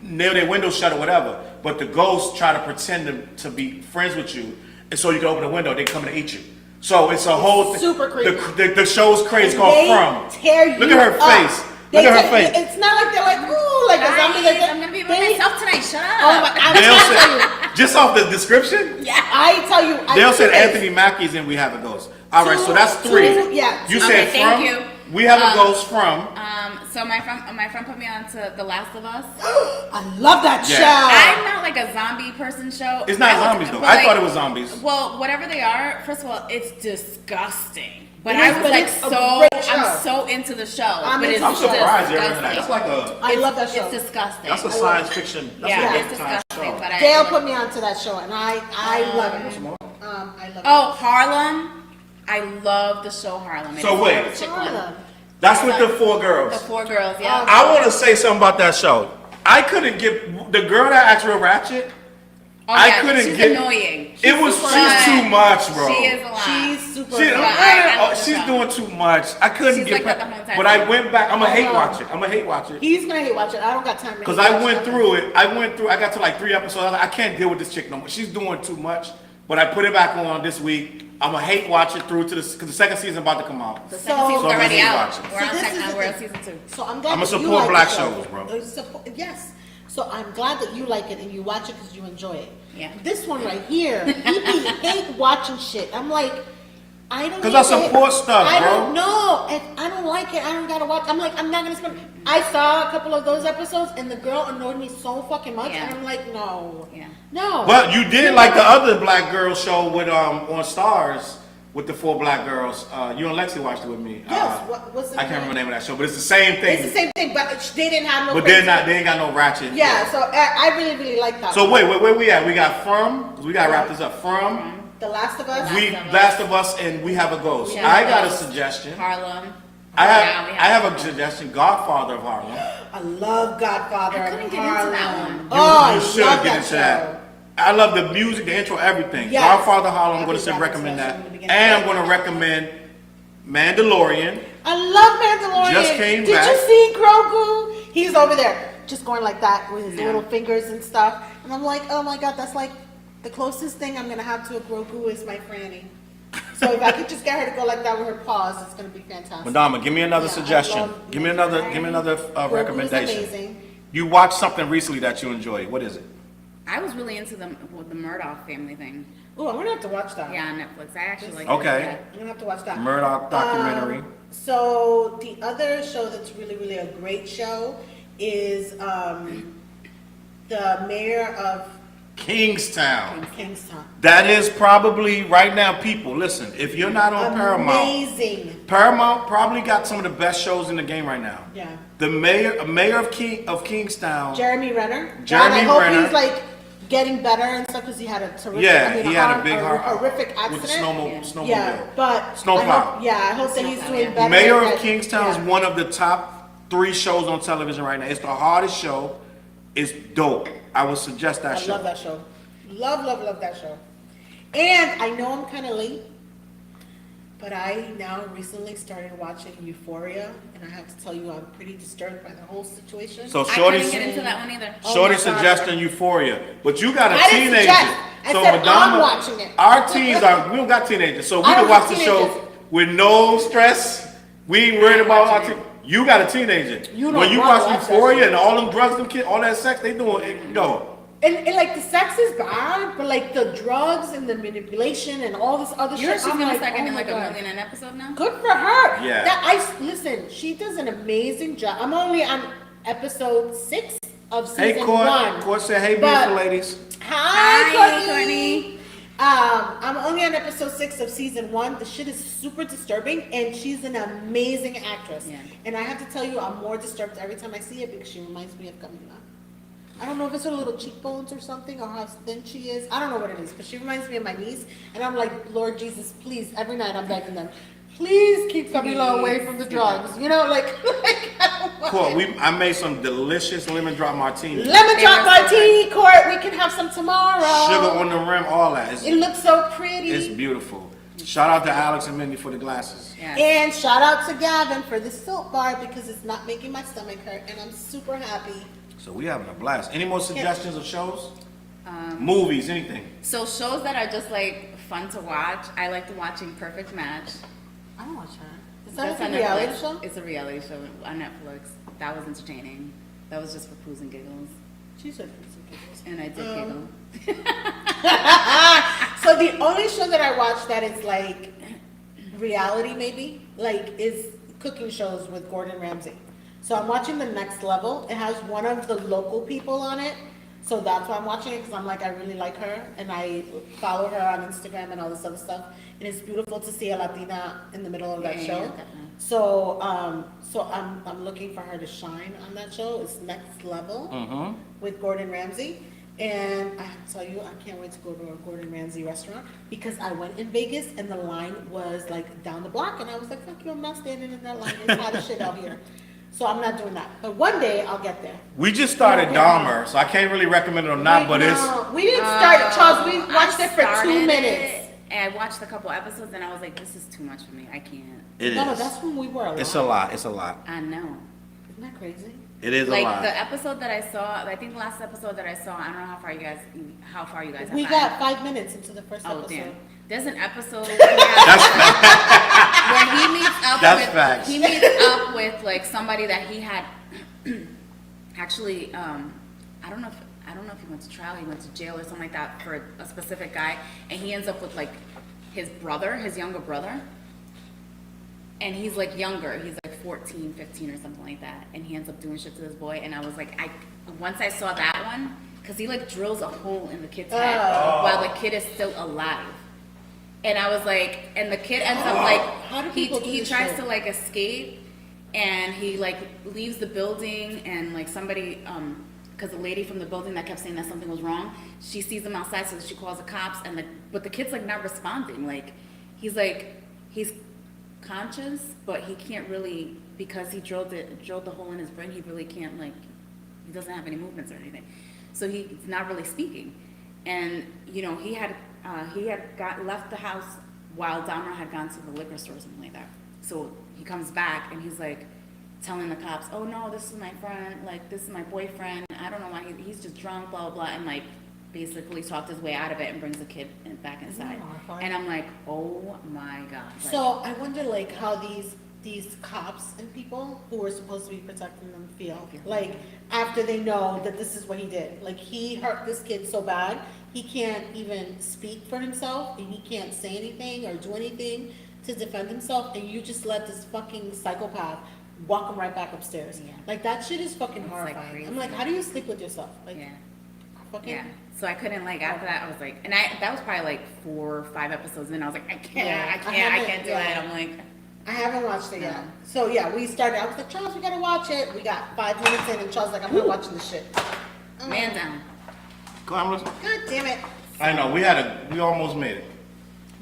nail their window shut or whatever, but the ghosts try to pretend to be friends with you, and so you can open the window, they come to eat you. So it's a whole super creepy. The show's crazy. It's called From. Tear you Look at her face. Look at her face. It's not like they're like, ooh, like a zombie. Guys, I'm gonna be by myself tonight. Shut up. Oh my! I tell you, Just off the description, Yeah. I tell you, Dale said Anthony Mackie's and we have a ghost. All right, so that's 3. Yeah. You Okay, said thank From. you. We have a ghost From. So my friend put me on to The Last of Us. I love that Yeah. show. I'm not like a zombie person show. It's not I zombies was- though. but, I like, thought it was zombies. Well, whatever they are, first of all, it's disgusting. But It I is, was but like it's a so, great show. I'm so into the show. I'm But it's I'm surprised you're into that. disgusting. That's like a I love that show. It's disgusting. that's a science fiction. That's yeah, a it's big time disgusting. show. But Dale put me onto that show, and I love it. I love it. Oh, Harlem. I love the show Harlem. So It's wait. a chick one. Harlem. That's with the 4 girls. The 4 girls, yeah. I want to say something about that show. I couldn't get the girl that acts real ratchet. Oh, I yeah, couldn't she's get- annoying. It was super she's too annoying. much, bro. She is a lot. She's super. She, I love the she's show. doing too much. I couldn't She's get like that back. the whole time. But I went back. I'm gonna hate Oh. watch it. I'm gonna hate watch it. He's gonna hate watch it. I don't got time. Because I went through it. I got to like 3 episodes. I was like, I can't deal with this chick no more. She's doing too much. But I put it back on this week. I'm gonna hate watch it through to because the second season about to come out. The So- second season's So I'm already gonna out. watch it. We're So on this second, is the we're on thing. season 2. So I'm glad I'ma that you support like black the shows, show. bro. Yes. So I'm glad that you like it and you watch it because you enjoy it. Yeah. This one right here, he hate watching shit. I'm like, I don't. 'Cause I need to- support stuff, I bro. don't know. If I don't like it, I don't gotta watch. I'm like, I'm not gonna spend. I saw a couple of those episodes and the girl annoyed me so fucking much, Yeah. and I'm like, no, Yeah. no. But you did like the other black girl show with on Stars with the 4 black girls. You and Lexi watched it with me. Yes. What's the I can't remember the name of that show, but it's the same thing. It's the same thing, but they didn't have no. But crazy- they ain't got no ratchet. Yeah. So I really, really like that. So wait, where we at? We got From. We gotta wrap this up. From. The Last of Us. Last of Us, and We Have a Ghost. We Have I a got a Ghost. suggestion. Harlem. I Yeah, we have a suggestion. Godfather of Harlem. I love Godfather. I couldn't of get into Harlem. that one. Oh, You I should love get that into show. that. I love the music, the intro, everything. Yes. Godfather Harlem. I'm I going think to that recommend was that, in the beginning. and I'm going to recommend Mandalorian. I love Mandalorian. Just came Did back. you see Grogu? He's over there just going like that with his Yeah. little fingers and stuff. And I'm like, oh my god, that's like the closest thing I'm gonna have to a Grogu is my Franny. So if I could just get her to go like that with her paws, it's gonna be fantastic. Madama, give me another Yeah, I suggestion. love Give me another Grogu is recommendation. amazing. You watched something recently that you enjoyed. What is it? I was really into the Murdaugh family thing. Oh, I'm gonna have to watch that. Yeah, on Netflix. I actually like Okay. I'm gonna have to watch that. Murdaugh documentary. So the other show that's really, really a great show is the mayor of Kingstown. Kingstown. That is probably right now, people. Listen, if you're not on Paramount, Amazing. Paramount probably got some of the best shows in the game right now. Yeah. The mayor of Kingstown. Jeremy Renner. Jeremy God, I hope Renner. he's like getting better and stuff because he had a terrific, Yeah, I mean, he had a big heart horrific accident. with the snowmobile. Yeah, but Snowplow. I hope, yeah, I hope that he's Snowplow, doing yeah. better. Mayor of That- Kingstown yeah. is one of the top 3 shows on television right now. It's the hardest show. It's dope. I would suggest that I show. love that show. Love that show. And I know I'm kind of late, but I now recently started watching Euphoria, and I have to tell you, I'm pretty disturbed by the whole situation. So I Shorty, couldn't get into that one either. Oh Shorty my God. suggesting Euphoria, but you got a I didn't teenager. suggest. I So said Madonna, I'm watching it. Our teens we don't got teenagers, so we I can don't watch have the show teenagers. with no stress. We ain't worried about our teen. You got a teenager. You when don't you wanna watch watch that Euphoria shit. and all them drugs, them kids, all that sex, they doing it. No. And like the sex is bad, but like the drugs and the manipulation and all this other You're shit. just I'm gonna like, start oh getting my like a God. million an episode now? Good for her. Yeah. Listen, she does an amazing job. I'm only on episode 6 of Hey, season Court. 1. Court said, hey, But- beautiful ladies. Hi, Hi, Courtney. I'm only on episode 6 of season 1. The shit is super disturbing, and she's an amazing actress. Yeah. And I have to tell you, I'm more disturbed every time I see it because she reminds me of Camila. I don't know if it's her little cheekbones or something, or how thin she is. I don't know what it is, but she reminds me of my niece. And I'm like, Lord Jesus, please, every night I'm begging them, please keep Camila away from the drugs. You know, like I don't want Court, it. I made some delicious lemon drop martini. Lemon They drop were so martini, Court. We can have some tomorrow. Sugar on the rim, all that. It looks so pretty. It's beautiful. Shout out to Alex and Mindy for the glasses. Yeah. And shout out to Gavin for the soap bar because it's not making my stomach hurt, and I'm super happy. So we having a blast. Any more suggestions of shows? Movies, anything? So shows that are just like fun to watch. I like watching Perfect Match. I don't watch her. Is that That's a on reality Netflix. show? It's a reality show on Netflix. That was entertaining. That was just for poos and giggles. She said And I did giggle. So the only show that I watch that is like reality maybe, like is cooking shows with Gordon Ramsay. So I'm watching The Next Level. It has one of the local people on it. So that's why I'm watching it because I'm like, I really like her and I follow her on Instagram and all this other stuff. And it's beautiful to see a Latina in the middle of that Yeah, show. definitely. So I'm looking for her to shine on that show. It's Next Level with Gordon Ramsay. And I tell you, I can't wait to go to a Gordon Ramsay restaurant because I went in Vegas and the line was like down the block and I was like, fuck you, I'm not standing in that line. It's hot as shit out here. So I'm not doing that. But one day I'll get there. We just started Dahmer, so I can't really recommend it or not, but it's... We didn't start, Charles, we watched I it for 2 started minutes. it, and I watched a couple episodes and I was like, this is too much for me. I can't. It No, is. that's when we were alive. It's a lot. It's a lot. I know. Isn't that crazy? It is a Like lot. the episode that I saw, I think the last episode that I saw, I don't know how far you guys have We gotten. got 5 minutes into the first Oh episode. damn! There's an episode That's where he meets up That's with facts. he meets up with like somebody that he had actually I don't know if he went to trial, he went to jail or something like that for a specific guy, and he ends up with like his younger brother, and he's like younger, he's like 14, 15 or something like that, and he ends up doing shit to this boy, and I was like, once I saw that one, because he like drills a hole in the kid's head while the kid is still alive. And I was like, and the kid ends up How do like, people do he this tries shit? to like escape, and he like leaves the building, and like somebody, because the lady from the building that kept saying that something was wrong, she sees him outside, so she calls the cops, and but the kid's like not responding. Like, he's conscious, but he can't really, because he drilled the hole in his brain, he really can't, like, he doesn't have any movements or anything. So he's not really speaking. And, you know, he had left the house while Dahmer had gone to the liquor store or something like that. So he comes back and he's like telling the cops, oh no, this is my friend, like this is my boyfriend, I don't know why he's just drunk, blah, blah, blah, and like basically talked his way out of it and brings the kid back inside. horrifying? And I'm like, oh my God. Like, So I wonder like how these cops and people who are supposed to be protecting them feel. Like after they know that this is what he did. Like he hurt this kid so bad, he can't even speak for himself and he can't say anything or do anything to defend himself, and you just let this fucking psychopath walk him right back upstairs. Yeah. Like that shit is fucking It's, like, horrifying. crazy. I'm like, how do you sleep with yourself? Like yeah. fucking Yeah. So I couldn't, like, after that, I was like, and that was probably like 4 or 5 episodes, and I was like, I can't do it. I'm like, I haven't watched it yet. No. So yeah, we started. I was like, Charles, we gotta watch it. We got 5 minutes in, and Charles was like, I'm not watching this shit. man down. Go on, listen. God damn it! I know, we almost made it.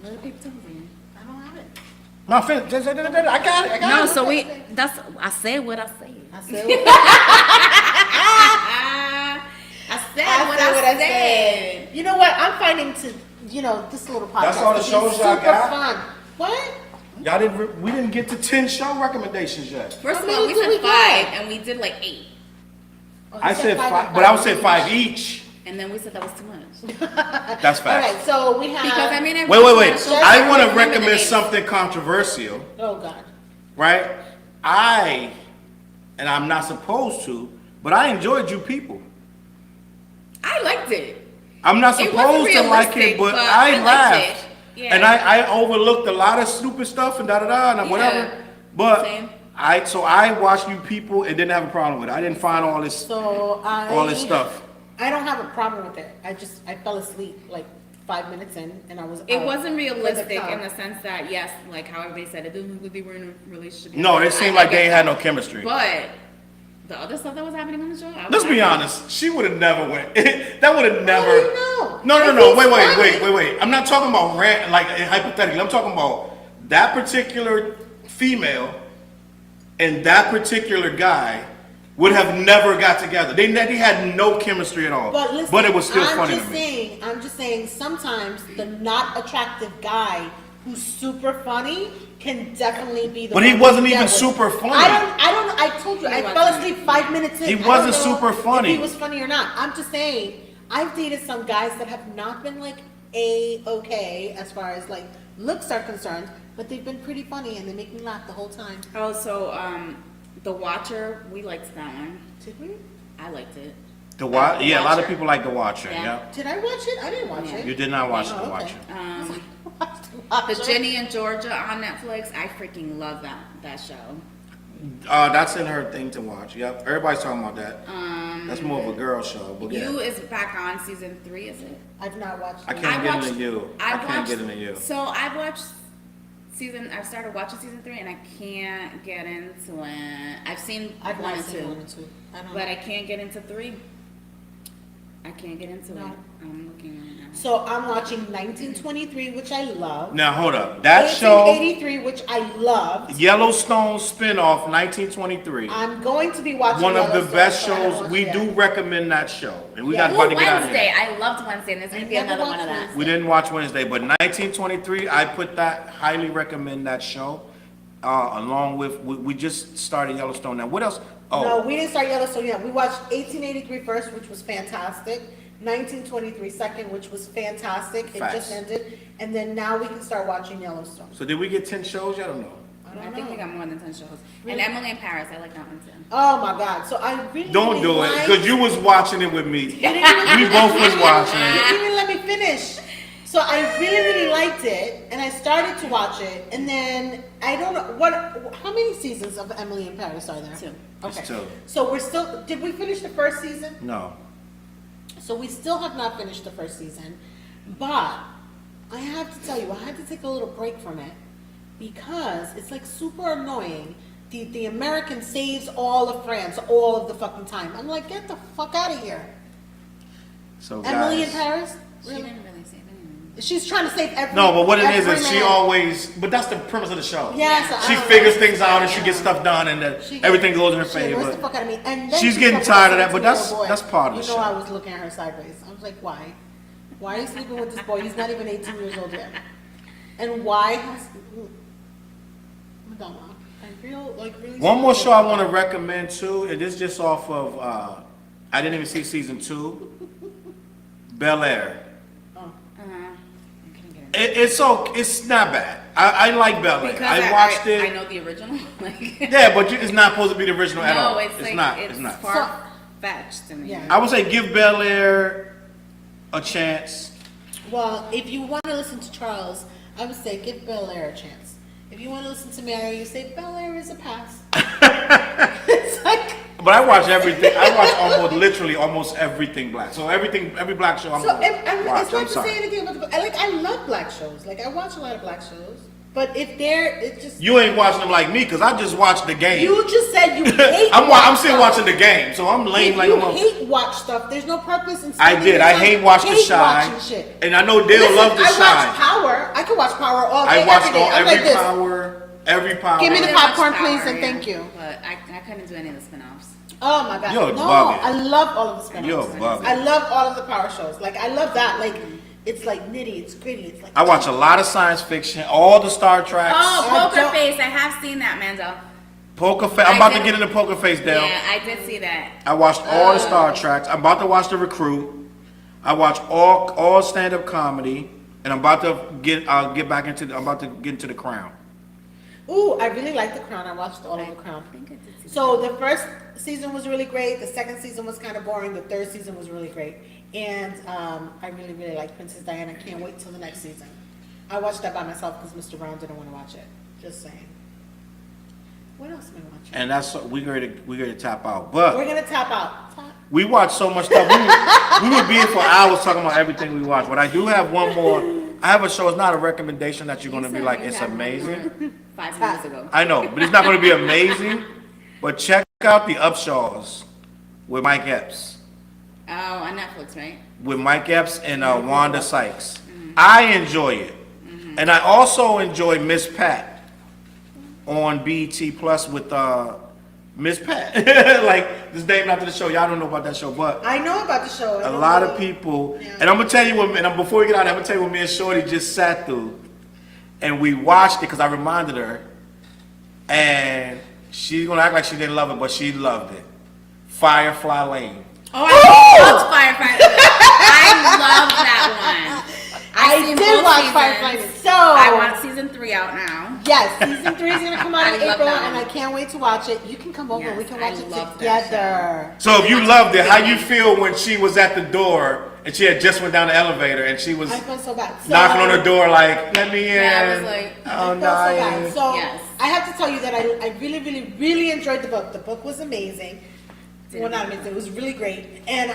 Little people tell me. I don't have it. No, I got it. No, so I said what I said. I said. I said what I said. You know what? I'm finding this little podcast. That's all the to be shows y'all super got? Fun. What? We didn't get to 10 show recommendations yet. First of How all, many we did said we 5, get? and we did like 8. Oh, I he said five five, and but I would five. say 5 each. And then we said that was too much. That's All facts. right, so we have. Because I mean, I Wait. watched a lot of shows I that want to were recommend eliminated. something controversial, Oh God. right? And I'm not supposed to, but I enjoyed You People. I liked it. I'm not It wasn't supposed to like realistic, it, but but I I liked laughed. it. Yeah. And I overlooked a lot of stupid stuff and da-da-da and whatever. Yeah. But Same. I watched You People and didn't have a problem with it. I didn't find all this stuff. I don't have a problem with it. I fell asleep like 5 minutes in, and I was. It out wasn't for the realistic count. in the sense that, yes, like how everybody said it, didn't look like they were in a relationship. No, it seemed like they ain't had no chemistry. But the other stuff that was happening on the show, I was Let's be like, honest. She would have never went. That would have never. do you know? No. If he's funny- Wait. I'm not talking about like hypothetically. I'm talking about that particular female and that particular guy would have never got together. They had no chemistry at all. But listen, it was still funny to me. I'm just saying, sometimes the not attractive guy who's super funny can definitely be the But one he wasn't to get even with. super funny. I told you, He I wasn't. fell asleep 5 minutes in. He I don't wasn't know super funny. If he was funny or not. I'm just saying, I've dated some guys that have not been like A-okay as far as like looks are concerned, but they've been pretty funny and they make me laugh the whole time. Oh, so, The Watcher, we liked that one. Did we? I liked it. The Watcher. Yeah, a lot of Watcher. people like The Watcher. Yeah. Yep. Did I watch it? I didn't watch Yeah. it. You did not watch Oh, The okay. Watcher. The Jenny and Georgia on Netflix, I freaking love that show. That's in her thing to watch. Yep. Everybody's talking about that. That's more of a girl show. But yeah. You is back on season 3, is it? I've not watched I it. can't get watched- into you. I can't watched- get into you. So I've started watching season 3 and I can't get into it. I've seen I've 1 not and seen 2, 1 and 2. I don't but know. I can't get into 3. I can't get into No. it. I'm looking right now. So I'm watching 1923, which I love. Now hold up. That show, 1883, which I loved. Yellowstone spinoff, 1923. I'm going to be watching One of the Yellowstone, best so I haven't shows. watched We it do yet. recommend that show, and we Yeah. got about to get out of Wednesday. here. I loved Wednesday, and there's gonna I be never another one watched of that. Wednesday. We didn't watch Wednesday, but 1923, I put that, highly recommend that show. Along with, we just started Yellowstone. Now, what else? Oh, No, we didn't start Yellowstone yet. We watched 1883 first, which was fantastic. 1923 second, which was fantastic. It Facts. just ended. And then now we can start watching Yellowstone. so did we get 10 shows? I don't know. I think we got more than 10 shows. Really? And Emily in Paris, I like that one too. Oh my God. So I really Don't do it, liked- because you was watching it with me. You didn't even- We both was watching You it. didn't even let me finish. So I really liked it, and I started to watch it, and then I don't know how many seasons of Emily in Paris are there? 2. Okay. It's 2. So we're still. Did we finish the first season? No. So we still have not finished the first season, but I have to tell you, I had to take a little break from it because it's like super annoying. The American saves all of France all of the fucking time. I'm like, get the fuck out of here. So Emily in guys. Paris? She Really? didn't really say anything. She's trying to save every. No, but what it every is she man. always, but that's the premise of the show. Yes, I She don't figures know. things out and she gets stuff done and She everything gets- goes in her she annoys the favor. fuck out of me. And then She's she getting fucking tired of with that, but this that's- little boy. that's part of the You know, show. I was looking at her sideways. I was like, why? Why are you sleeping with this boy? He's not even 18 years old yet. And why has Madonna? I feel like really. One more show I want to recommend too, and this just off of, I didn't even see season 2, Bel Air. I couldn't get it. It's not bad. I like Bel Air. Because I watched I it. know the original. Like, Yeah, but it's not supposed to be the original at all. no, it's like, not. it's It's not. far fetched to me. Yeah. I would say give Bel Air a chance. Well, if you want to listen to Charles, I would say give Bel Air a chance. If you want to listen to Mary, you say Bel Air is a pass. It's like. But I watch everything. I watch literally almost everything black. So every black show I'm So, gonna and watch. it's not I'm to sorry. say anything about the. I love black shows. Like I watch a lot of black shows, but if they're, it's just. You ain't watching them like me because I just watched the game. You just said you hate. I'm still watching the game, so I'm lame If like you a mother- hate watch stuff, there's no purpose in. I spending did. your I time hate watch The Shine, watching shit. and I know Dale Listen, loved The I Shine. watch Power. I can watch Power all day, I watched every day. all I'm like this. every power. Give me I the did watch popcorn, Power, please, and yeah, thank you. But I couldn't do any of the spin-offs. Oh my god! You're no, bugging. I love all of the spin-offs. You're bugging. I love all of the Power shows. Like I love that. Like it's like nitty, it's gritty. It's like I watch a lot of science fiction, all the Star Treks, Oh, I Poker don't- Face. I have seen that, Mando. Poker Face. I'm I about to did- get into Poker Face, Dale. Yeah, I did see that. I watched all the Star Treks. I'm about to watch The Recruit. I watch all stand-up comedy, and I'm about to get back into. I'm about to get into The Crown. Ooh, I really like The Crown. I watched all of The Crown. I think I did see So the first season was really great. The second season was kind of boring. The third season was really great. And I really like Princess Diana. Can't wait till the next season. I watched that by myself because Mr. Brown didn't want to watch it. Just saying. What else am I watching? And that's we ready to tap out. We're But gonna tap out. we watch so much stuff. We would be here for hours talking about everything we watch. But I do have one more. I have a show. It's not a recommendation that you're You going to be said like, you it's had one amazing. more 5 minutes ago. I know, but it's not going to be amazing. But check out The Upshaws with Mike Epps. Oh, on Netflix, right? With Mike Epps and Wanda Sykes. I enjoy it. And I also enjoy Miss Pat on BET Plus with Miss Pat. Like, this named after the show. Y'all don't know about that show, but I know about the show. a lot of people, Yeah. and I'm going to tell you what, and before we get out, I'm going to tell you what me and Shorty just sat through. and we watched it because I reminded her, and she's gonna act like she didn't love it, but she loved it. Firefly Lane. Oh, I loved Firefly. I love that one. I seen did both watch seasons. Firefly Lane. So I want season 3 out now. yes, season 3 is gonna come out in I love April, that and I one. can't wait to watch it. You can come over, Yes, we can I watch it love that together. So if you loved it, how you feel when she was at the door and she had just went down the elevator and she was I felt so bad. So, knocking on the door like, let me in. Yeah, I was like, oh, I felt no. so bad. So Yes. I have to tell you that I really, really, really enjoyed the book. The book was amazing. Well, not amazing. It was really great, and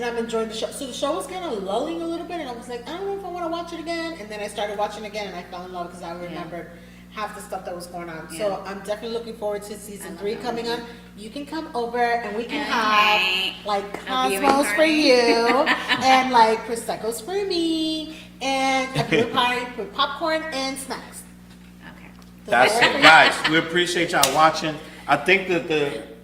I'm enjoying the show. So the show was kind of lulling a little bit, and I was like, I don't know if I want to watch it again. And then I started watching again, and I fell in love because I remembered half the stuff that was going on. So Yeah. I'm definitely looking forward to season love 3 that coming one. on. You can come over, and we can Okay. have like A viewing Cosmos for party. you, and like Prosecco's for me, and a viewing party with popcorn and snacks. Okay. That's it, guys. We appreciate y'all watching. I think that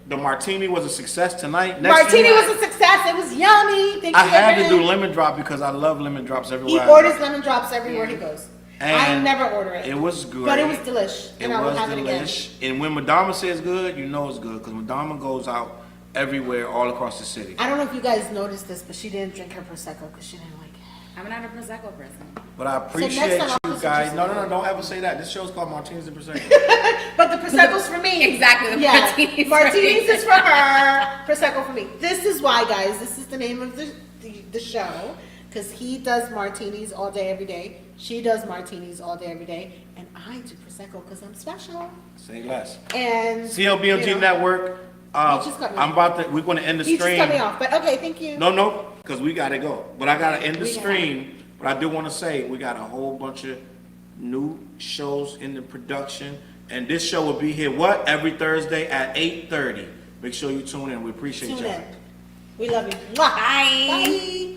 the martini was a success tonight. Next Martini week, was a success. It was yummy. Thank I you, had to Pippen. do lemon drop because I love lemon drops He everywhere. I orders go. lemon drops everywhere he goes. I And never order it. It was good. But it was delish. It And I would was have it again. delish. And when Madama says good, you know it's good because Madama goes out everywhere, all across the city. I don't know if you guys noticed this, but she didn't drink her Prosecco because she didn't like it. I'm not a Prosecco person. But I next appreciate time I'll you put guys. some No, juice in don't ever say that. This show's called Martinis and Prosecco. But the Prosecco's for me. Exactly, the Yeah. Martinis for Martinis me. is for her. Prosecco for me. This is why, guys. This is the name of the show. Because he does martinis all day, every day. She does martinis all day, every day. And I do Prosecco because I'm special. Say less. And CLBMG you know, Network. You just cut me off. We're going to end the he just stream. cut me off. But okay, thank you. No, because we got to go. But I got to end the We got stream. But I do want to say we got a whole bunch of new shows in the production. And this show will be here, every Thursday at 8:30. Make sure you tune in. We appreciate Tune y'all. in. We love you. Mwah. Bye. Bye.